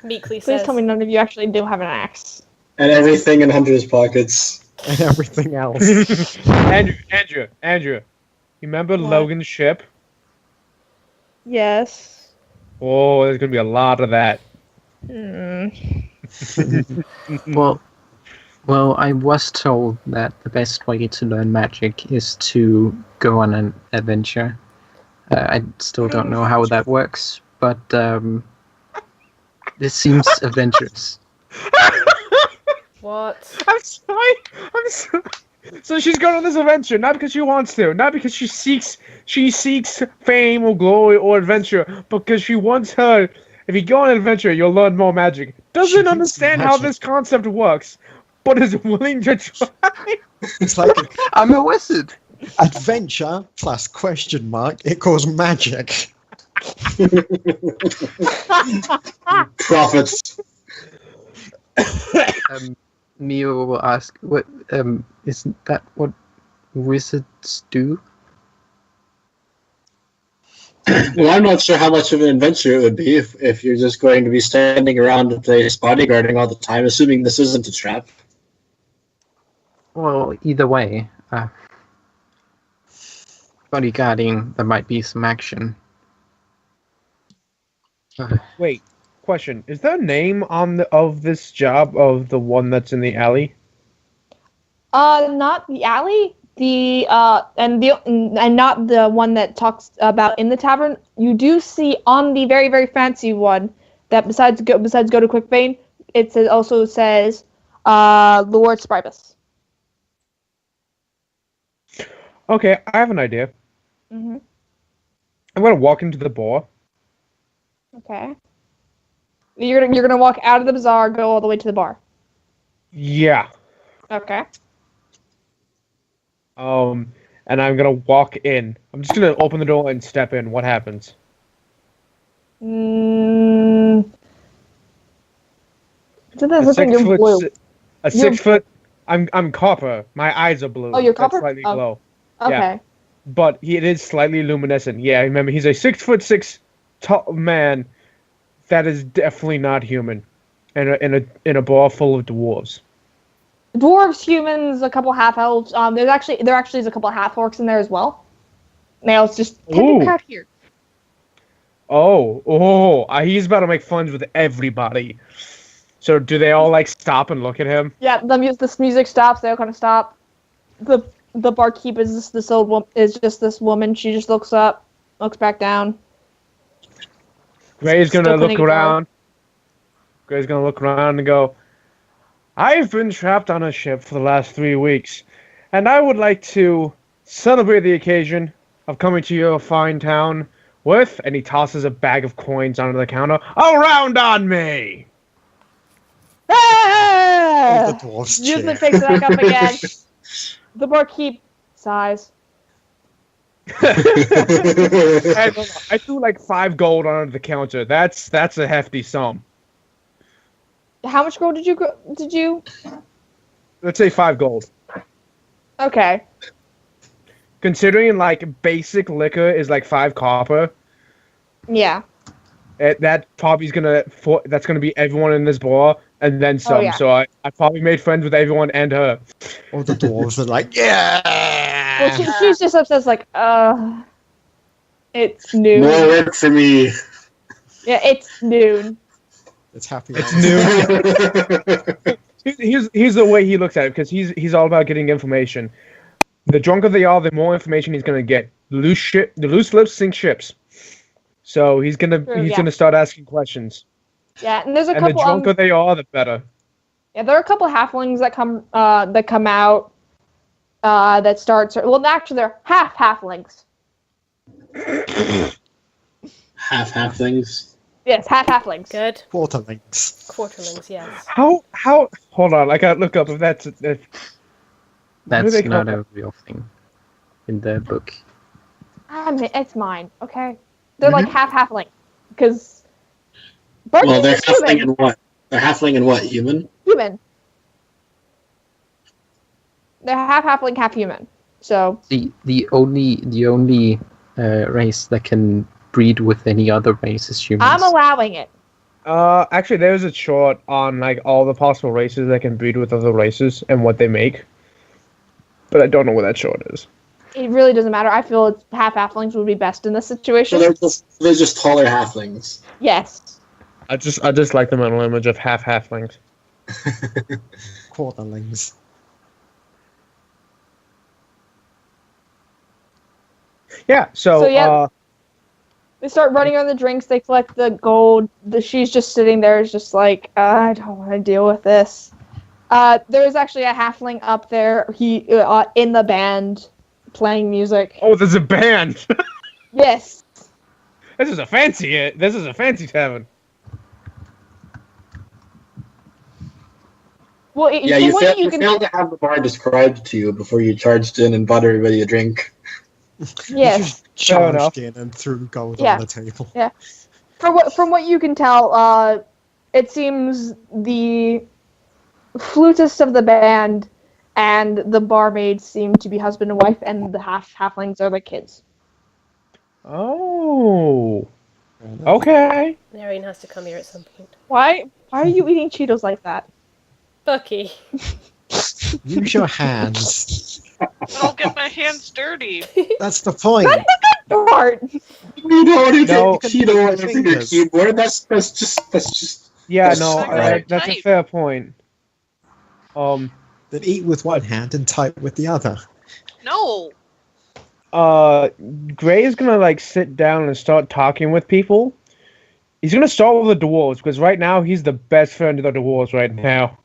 meekly please says, tell me none of you actually do have an axe. And everything in Hunter's pockets. and everything else. Andrea, you remember What? Logan's ship? Yes. Oh, there's gonna be a lot of that. Well, I was told that the best way to learn magic is to go on an adventure. I still don't know how that works, but this seems adventurous. What? I'm sorry. So she's going on this adventure, not because she wants to, not because she seeks fame or glory or adventure, because she wants her. If you go on an adventure, you'll learn more magic. Doesn't needs understand how magic. this concept works, but is willing to try. It's like I'm a wizard. adventure plus question mark equals magic. Profits. Mio will ask, "What isn't that what wizards do?" Well, I'm not sure how much of an adventure it would be if you're just going to be standing around the place bodyguarding all the time, assuming this isn't a trap. Well, either way, bodyguarding, there might be some action. Wait, question: is there a name of this job of the one that's in the alley? Not the alley. And not the one that talks about in the tavern. You do see on the very, very fancy one that besides go to Quick Vein, it also says Lord Spribus. Okay, I have an idea. Mm-hmm. I'm gonna walk into the bar. Okay. You're gonna walk out of the bazaar, go all the way to the bar. Yeah. Okay. And I'm gonna walk in. I'm just gonna open the door and step in. What happens? Mm. A 6 foot. I'm copper. My eyes are blue. Oh, you're That's copper? Slightly Oh. glow. Okay. Yeah. but it is slightly luminescent. Yeah, remember, he's a 6'6" tall man that is definitely not human, in a bar full of dwarves. Dwarves, humans, a couple half elves. There actually is a couple half orcs in there as well. Males just tend to crowd here. He's about to make friends with everybody. So do they all like stop and look at him? Yeah, this music stops. They all kind of stop. The barkeep is just this woman. She just looks up, looks back down. Gray's gonna look around. Gray's gonna look around and go, I've been trapped on a ship for the last 3 weeks, and I would like to celebrate the occasion of coming to your fine town with, and he tosses a bag of coins onto the counter, a round on me! Ah! The dwarves Usually cheer. picks it back up again. The barkeep sighs. I threw like 5 gold onto the counter. That's a hefty sum. How much gold did you? Let's say 5 gold. Okay. Considering like basic liquor is like 5 copper, Yeah. that probably that's gonna be everyone in this bar and then some. yeah. So I probably made friends with everyone and her. All the dwarves are like, yeah! Well, she's just upset, like, it's noon. More work for me. Yeah, it's noon. It's happy. It's new. Here's the way he looks at it, because he's all about getting information. The drunker they are, the more information he's gonna get. The loose lips sink ships. So he's gonna start asking questions. Yeah, and there's a And couple. the drunker they are, the better. Yeah, there are a couple halflings that come out. That starts. Well, actually, they're halflings. Half-halflings. Yes, halflings. Good. Quarterlings. Quarterlings, yes. How? Hold on, I gotta look up if that's. That's they not call a real thing in the book. It's mine. Okay, they're like halfling because. Well, they're halfling and what? They're halfling and what? Human? Human. They're half halfling, half human. So The only race that can breed with any other race is humans. I'm allowing it. Actually, there's a chart on like all the possible races that can breed with other races and what they make. But I don't know what that chart is. It really doesn't matter. I feel it's half halflings would be best in this situation. So they're just taller halflings. Yes. I just like the mental image of halflings. Quarterlings. Yeah. So They start running on the drinks. They collect the gold. She's just sitting there, is just like, I don't want to deal with this. There's actually a halfling up there. He in the band, playing music. oh, there's a band. Yes. This is a fancy tavern. Well, Yeah, you failed to have the bar described to you before you charged in and bought everybody a drink. Yes. Fair enough. Charged in and threw gold Yeah. on the table. Yeah. From what you can tell, it seems the flutist of the band and the barmaids seem to be husband and wife, and the halflings are the kids. Oh. Okay. Marion has to come here at some point. Why are you eating Cheetos like that? Bucky. Use your hands. I'll get my hands dirty. That's the point. Part. You don't need No. to cheat on your Fingers. keyboard. That's just. Yeah, That's no, right. that's a fair point. Then eat with one hand and type with the other. No. Gray is gonna like sit down and start talking with people. He's gonna start with the dwarves because right now he's the best friend of the dwarves right now.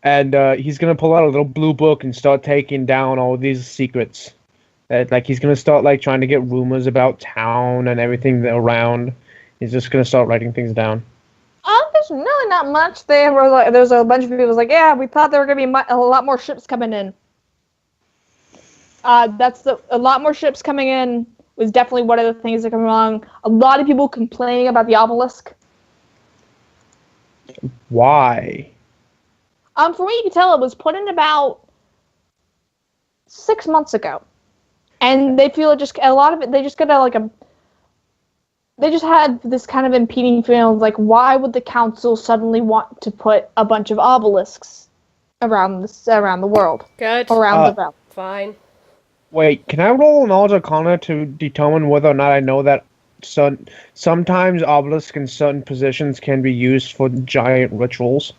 And he's gonna pull out a little blue book and start taking down all these secrets. Like he's gonna start like trying to get rumors about town and everything around. He's just gonna start writing things down. There's really not much. There's a bunch of people like, yeah, we thought there were gonna be a lot more ships coming in. A lot more ships coming in was definitely one of the things that come along. A lot of people complaining about the obelisk. Why? From what you can tell, it was put in about 6 months ago, and they feel just a lot of it. They just get they just had this kind of impeding feelings, like why would the council suddenly want to put a bunch of obelisks around the world, Good. around the realm? Fine. Wait, can I roll knowledge arcana to determine whether or not I know that sometimes obelisks in certain positions can be used for giant rituals?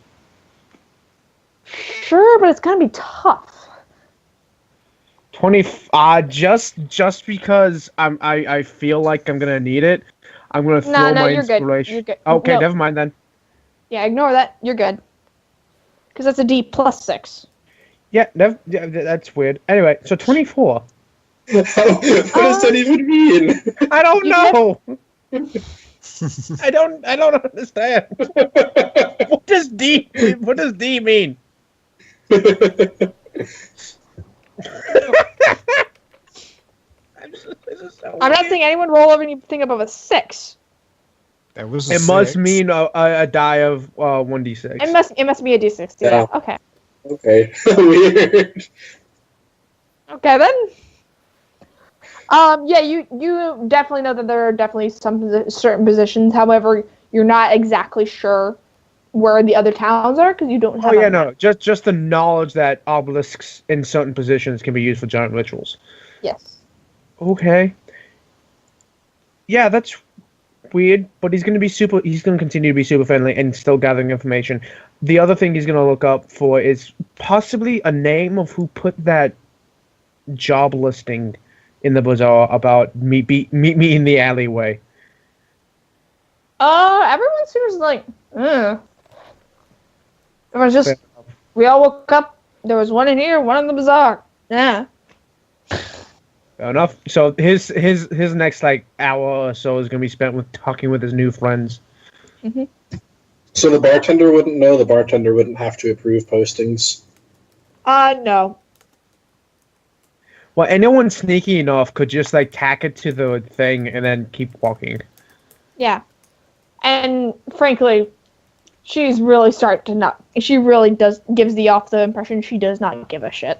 Sure, but it's gonna be tough. 20. Just because I feel like I'm gonna need it, I'm gonna throw my you're inspiration. Good. You're good. Okay, No. never mind then. Yeah, ignore that. You're good. Because that's a D plus 6. Yeah, that's weird. Anyway, so 24. What does that even mean? I don't know. I don't understand. What does D mean? I'm not saying anyone roll over anything above a 6. There was a It must 6. mean a die of 1d6. It must be a D6. Yeah. Okay. Okay. Weird. Okay then. Yeah, you definitely know that there are definitely some certain positions. However, you're not exactly sure where the other towns are because you don't have. Oh yeah, no, just the knowledge that obelisks in certain positions can be used for giant rituals. Yes. Okay. Yeah, that's weird, but he's going to continue to be super friendly and still gathering information. The other thing he's going to look up for is possibly a name of who put that job listing in the bazaar about meet me in the alleyway. Everyone seems like, Everyone's just, we all woke up, there was one in here, one in the bazaar. Yeah. Fair enough. So his next hour or so is gonna be spent with talking with his new friends. Mm-hmm. So the bartender wouldn't know. The bartender wouldn't have to approve postings. No. Well, anyone sneaky enough could just tack it to the thing and then keep walking. Yeah. And frankly, she's really starting to not. She really gives the impression she does not give a shit.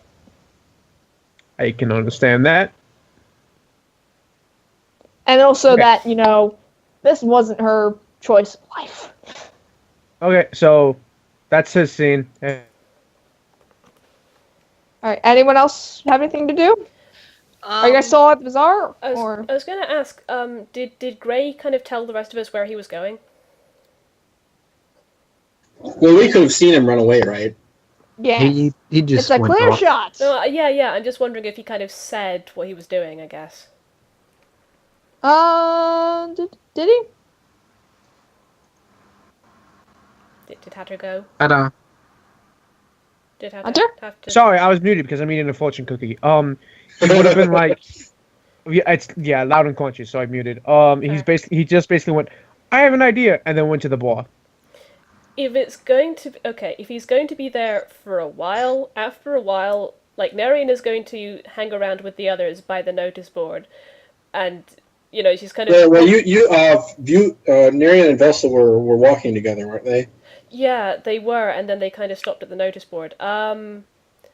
I can understand that. And also Okay. that, this wasn't her choice of life. Okay, so that's his scene. Alright, anyone else have anything to do? Are you guys still at the bazaar? I was going to ask, did Gray kind of tell the rest of us where he was going? Well, we could have seen him run away, right? Yeah. He just It's a went clear off. shot! No, yeah, I'm just wondering if he kind of said what he was doing, I guess. Did he? Did Hatter go? Ta-da. Did Hatter Hunter? have to... Sorry, I was muted because I'm eating a fortune cookie. He would have been loud and conscious, so I muted. He just basically went, I have an idea, and then went to the bar. If he's going to be there for a while, after a while, Narian is going to hang around with the others by the notice board, and, she's kind of... Well, Narian and Velsa were walking together, weren't they? Yeah, they were, and then they kind of stopped at the notice board. Oh,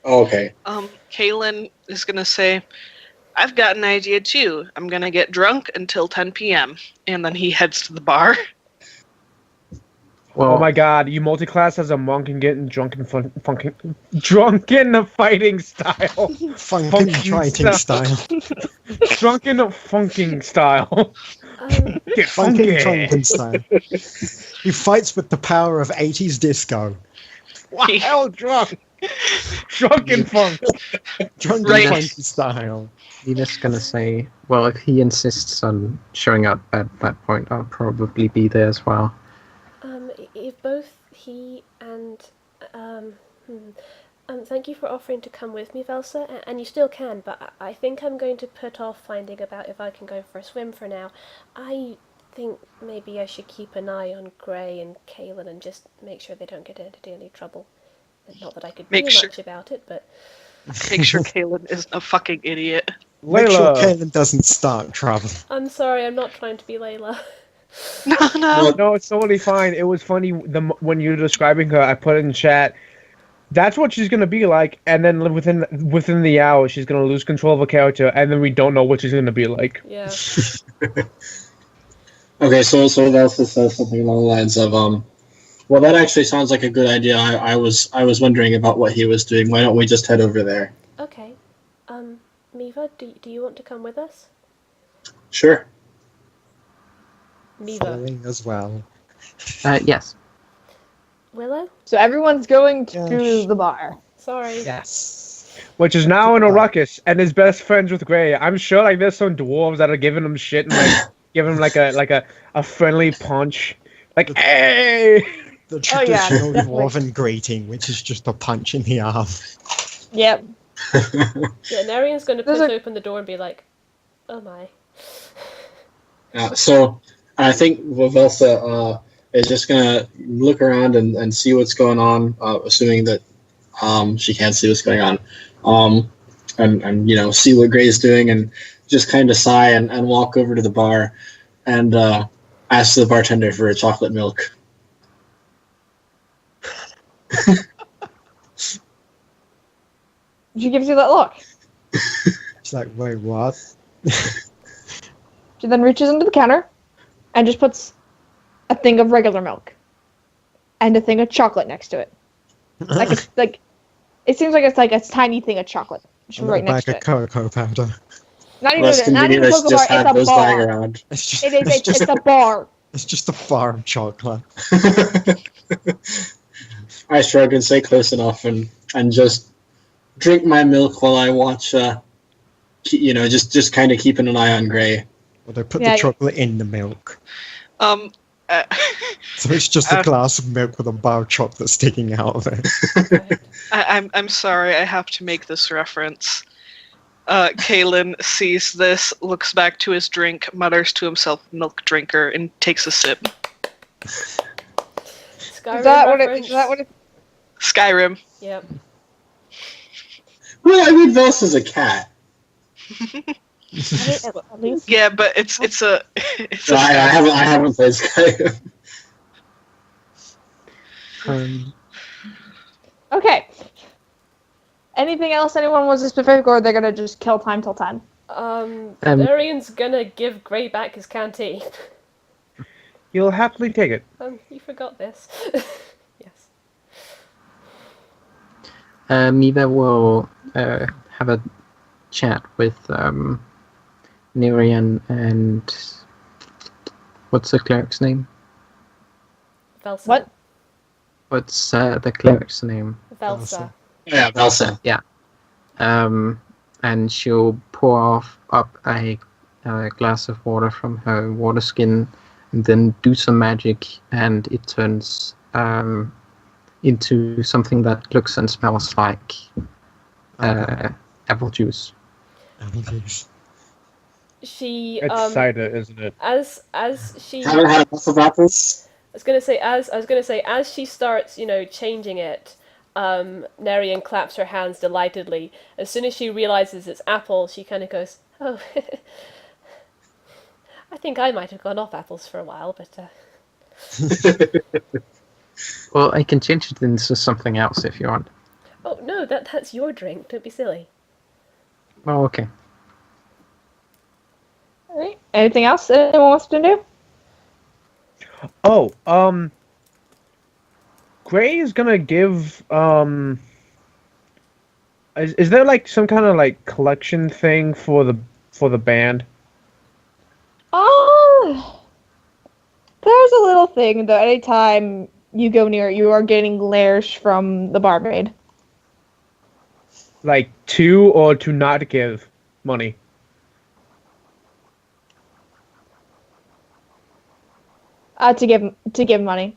okay. Kaylan is gonna say, I've got an idea too. I'm gonna get drunk until 10 p.m. And then he heads to the bar. Well, Oh my god, you multi-class as a monk and getting drunk in the fighting style. Funky fighting style. Drunk in the funking style. Get Funky funky. drunken style. He fights with the power of 80s disco. Wild drunk. Drunken funk. Drunken Right. funky style. Ileth's gonna say, well, if he insists on showing up at that point, I'll probably be there as well. If both he and thank you for offering to come with me, Velsa, and you still can, but I think I'm going to put off finding about if I can go for a swim for now. I think maybe I should keep an eye on Gray and Kaylan and just make sure they don't get into any trouble. Not that I could do much about it, but... Make sure Kaylan isn't a fucking idiot. Make sure Layla. Kaylan doesn't start trouble. I'm sorry, I'm not trying to be Layla. No. No, it's totally fine. It was funny when you were describing her. I put it in chat. That's what she's gonna be like, and then within the hour, she's gonna lose control of her character, and then we don't know what she's gonna be like. Yeah. Okay, so Velsa says something along the lines of well, that actually sounds like a good idea. I was wondering about what he was doing. Why don't we just head over there? Okay. Miva, do you want to come with us? Sure. Miva. Following as well. Yes. Willow? So everyone's going to Gosh. the bar. Sorry. Yes. Which is now in a ruckus, and is best friends with Gray. I'm sure like there's some dwarves that are giving him shit and like giving him like a friendly punch. Like, hey! The Oh, yeah, traditional definitely. dwarven greeting, which is just a punch in the arm. Yep. Yeah, Narian's going to There's push a- open the door and be like, oh my. So I think Velsa is just gonna look around and see what's going on, assuming that she can see what's going on, and see what Gray's doing, and just kind of sigh and walk over to the bar and ask the bartender for a chocolate milk. She gives you that look. She's like, wait, what? She then reaches into the counter and just puts a thing of regular milk and a thing of chocolate next to it. Like it's like it seems like it's like a tiny thing of chocolate just A right little next bag to of it. cocoa powder. Not even Less not convenient even that cocoa she just bar. had It's a those lying bar. around. It's just, It is. it's just, It's a bar. it's just a bar of chocolate. I shrug and say close enough, and just drink my milk while I watch. Just kind of keeping an eye on Gray. Well, they put Yeah, the yeah. chocolate in the milk. Um, uh, So it's just a glass of milk with a bar of chocolate sticking out of it. I'm sorry, I have to make this reference. Kaylan sees this, looks back to his drink, mutters to himself, "Milk drinker," and takes a sip. Skyrim Is that what it? reference. Is that what it? Skyrim. Yep. Well, I mean, Velsa's a cat. At least. Yeah, but it's a So I haven't played Skyrim. Okay. Anything else anyone was specific, or they're gonna just kill time till 10? Narian's gonna give Gray back his canteen. You'll happily take it. You forgot this. Yes. Miva will have a chat with Nerian and what's the cleric's name? Velsa. What? What's the cleric's name? Velsa. Yeah, Velsa. And she'll pour up a glass of water from her water skin, and then do some magic, and it turns into something that looks and smells like apple juice. She It's cider, isn't it? as she Haven't had enough of apples. I was gonna say as she starts, changing it, Nerian claps her hands delightedly. As soon as she realizes it's apple, she kind of goes, "Oh, I think I might have gone off apples for a while, but." Well, I can change it into something else if you want. Oh no, that's your drink. Don't be silly. Oh, okay. Alright. Anything else anyone wants to do? Oh, Gray is gonna give is there like some kind of like collection thing for the band? Oh, there's a little thing that anytime you go near it, you are getting glares from the barmaid. Like to or to not give money? To give money.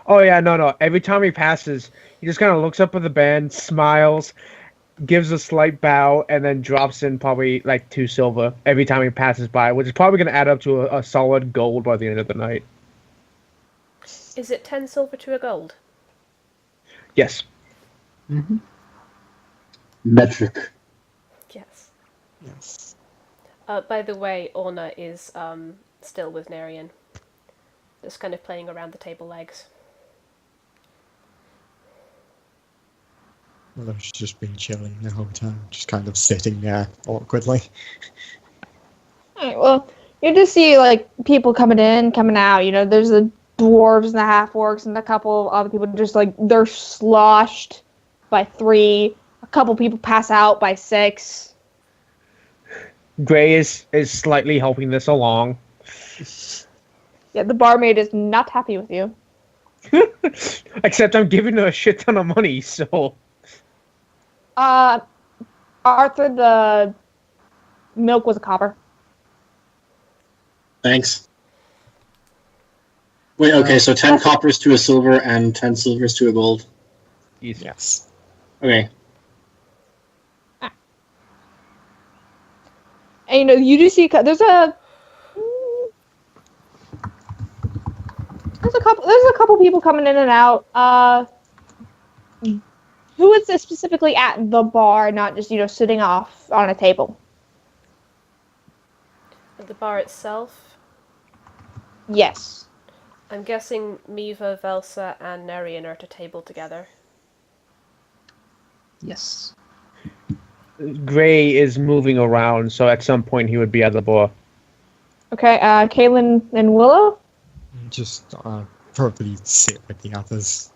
Oh yeah, no. Every time he passes, he just kind of looks up at the band, smiles, gives a slight bow, and then drops in probably like 2 silver every time he passes by, which is probably going to add up to a solid gold by the end of the night. Is it 10 silver to a gold? Yes. Mm-hmm. Metric. Yes. Yes. By the way, Orna is still with Nerian. Just kind of playing around the table legs. Well, I've just been chilling the whole time, just kind of sitting there awkwardly. Alright, well, you just see, like, people coming in, coming out. You know, there's the dwarves and the half-orcs and a couple of other people just, like, they're sloshed by 3. A couple people pass out by 6. Gray is slightly helping this along. Yeah, the barmaid is not happy with you. Except I'm giving her a shit ton of money, so... Arthur, the milk was a copper. Thanks. Wait, okay, so 10 coppers to a silver and 10 silvers to a gold. Yes. Okay. And you know, you do see there's a couple people coming in and out. Who is this specifically at the bar, not just, you know, sitting off on a table? At the bar itself, Yes. I'm guessing Miva, Velsa, and Nerian are at a table together. Yes. Gray is moving around, so at some point he would be at the bar. Okay, Kaylan and Willow? Just probably sit with the others.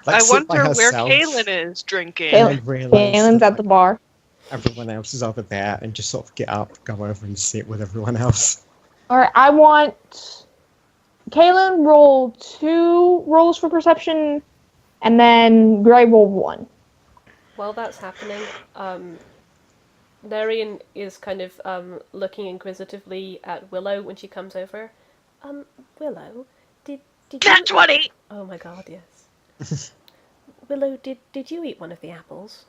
I sit by wonder where herself Kaylan is drinking. Kaylan- and realise Kaylan's that, at the bar. everyone else is over there, and just sort of get up, go over and sit with everyone else. Alright, I want Kaylan roll 2 rolls for perception, and then Gray roll 1. While that's happening, Nerian is kind of looking inquisitively at Willow when she comes over. Willow, did you... Nat 20! Oh my god, yes. Willow, did you eat one of the apples?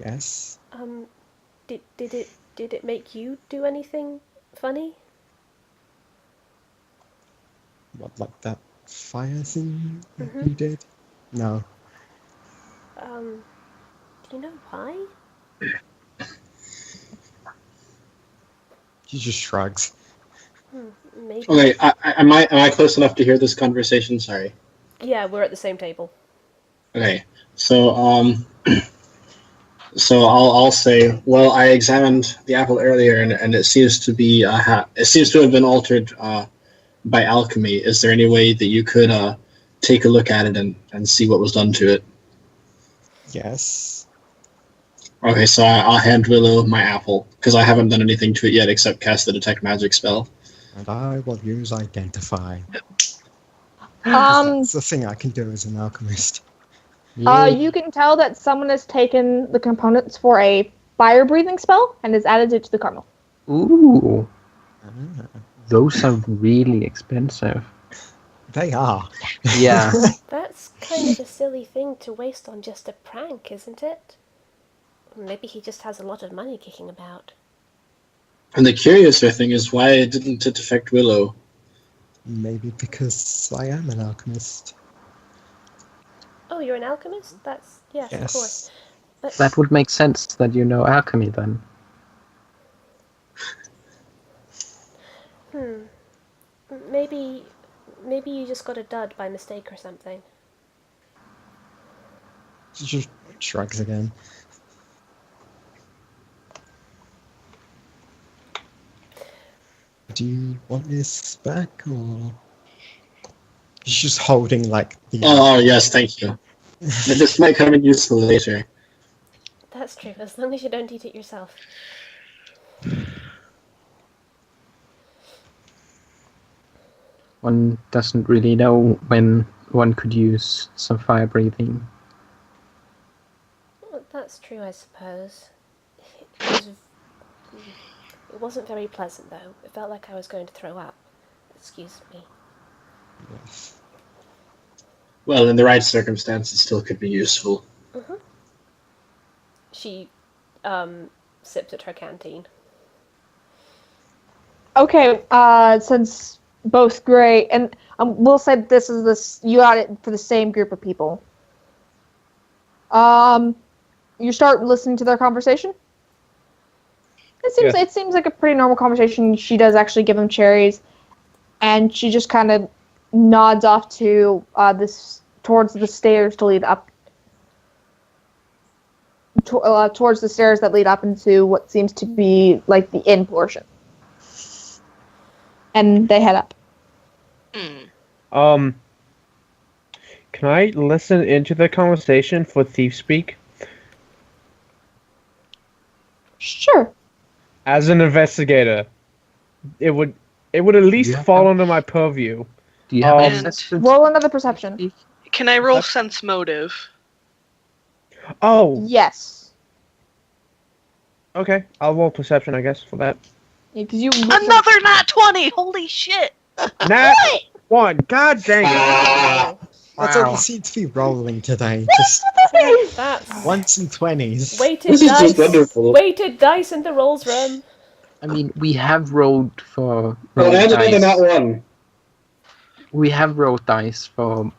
Yes. Did it make you do anything funny? What, like that fire thing Mhm. you did? No. Do you know why? He just shrugs. Maybe. Okay, am I close enough to hear this conversation? Sorry. Yeah, we're at the same table. Okay, so so I'll say, well, I examined the apple earlier, and it seems to be it seems to have been altered by alchemy. Is there any way that you could take a look at it and see what was done to it? Yes. Okay, so I'll hand Willow my apple because I haven't done anything to it yet except cast the detect magic spell. And I will use identify. Um, That's the thing I can do as an alchemist. You can tell that someone has taken the components for a fire breathing spell and has added it to the caramel. Ooh, Ah, those are really expensive. they are. Yeah. That's kind of a silly thing to waste on just a prank, isn't it? Maybe he just has a lot of money kicking about. And the curiouser thing is, why didn't it affect Willow? Maybe because I am an alchemist. Oh, you're an alchemist? That's... yes, of Yes. course. But That would make sense that you know alchemy then. maybe you just got a dud by mistake or something. She just shrugs again. Do you want this back, or... He's just holding, like, the... Oh, yes, thank you. This might come in useful later. That's true, as long as you don't eat it yourself. One doesn't really know when one could use some fire breathing. Well, that's true, I suppose. It wasn't very pleasant, though. It felt like I was going to throw up. Excuse me. Yes. Well, in the right circumstance, it still could be useful. She sipped at her canteen. Okay, since both Gray and we'll say you got it for the same group of people. You start listening to their conversation. It seems like a pretty normal conversation. She does actually give him cherries, and she just kind of nods off to towards the stairs to lead up. towards the stairs that lead up into what seems to be like the inn portion. And they head up. Hmm. Can I listen into the conversation for thief speak? Sure. As an investigator, it would at least Yeah. fall under my purview. Do you have Um, access to Roll another perception. Can I roll sense motive? Oh, Yes. okay. I'll roll perception, I guess, for that. Because you Another nat 20! Holy shit! Nat 1. God dang it. That's all Wow. you seem to be rolling today. Just That's once and 20s. weighted This is dice. just wonderful. Weighted dice in the rolls room. I mean, we have rolled for Oh, rolled and another dice. not one. We have rolled dice for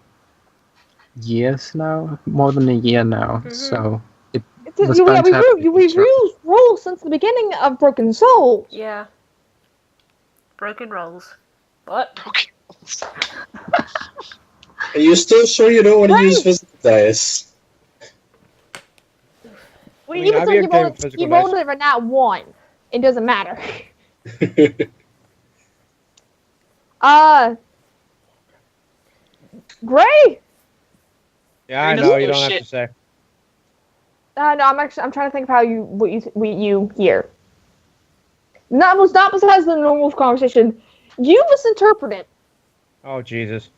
years now, more than a year now. So it was bound to happen we've eventually. used rolls since the beginning of Broken Souls. Yeah. Broken rolls. What? Okay. Are you still sure you don't want to use physical dice? Well, I mean, even I'd so, be you okay rolled, with physical you rolled dice. it for nat 1. It doesn't matter. Gray. Yeah, I Green know. is You no don't have shit. to say. No, I'm trying to think of how what you hear. Not besides the normal conversation. You misinterpret it. Oh, Jesus.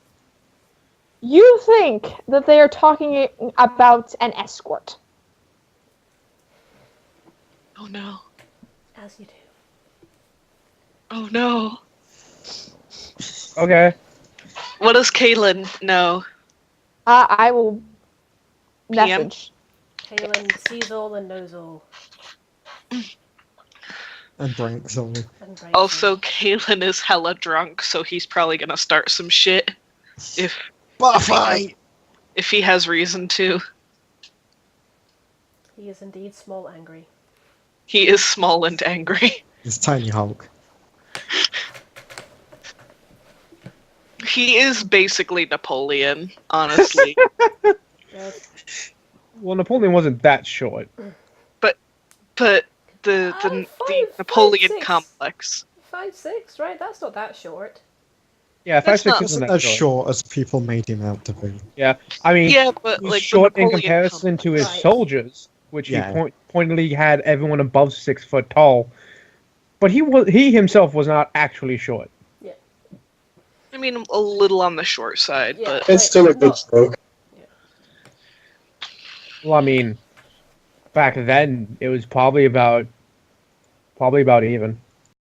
You think that they are talking about an escort. Oh no. As you do. Oh no. Okay. What does Kaylan know? I will PM? message. Kaylan sees all and knows all. And breaks all. And breaks Also, all. Kaylan is hella drunk, so he's probably gonna start some shit. Buffy! If he has reason to. He is indeed small angry. He is small and angry. It's Tiny Hulk. He is basically Napoleon, honestly. Yes. Well, Napoleon wasn't that short. But the Five, Napoleon 5'6". complex. 5'6", right? That's not that short. Yeah, That's 5'6" not- isn't Isn't that as short. short as people made him out to be. I mean, Yeah, but he was like short the in Napoleon comparison to his Right. soldiers, which Yeah. he pointedly had everyone above 6 foot tall. But he himself was not actually short. I mean, a little on the short side, Yeah. but It's still a good not- joke. Well, I mean, back then it was probably about even.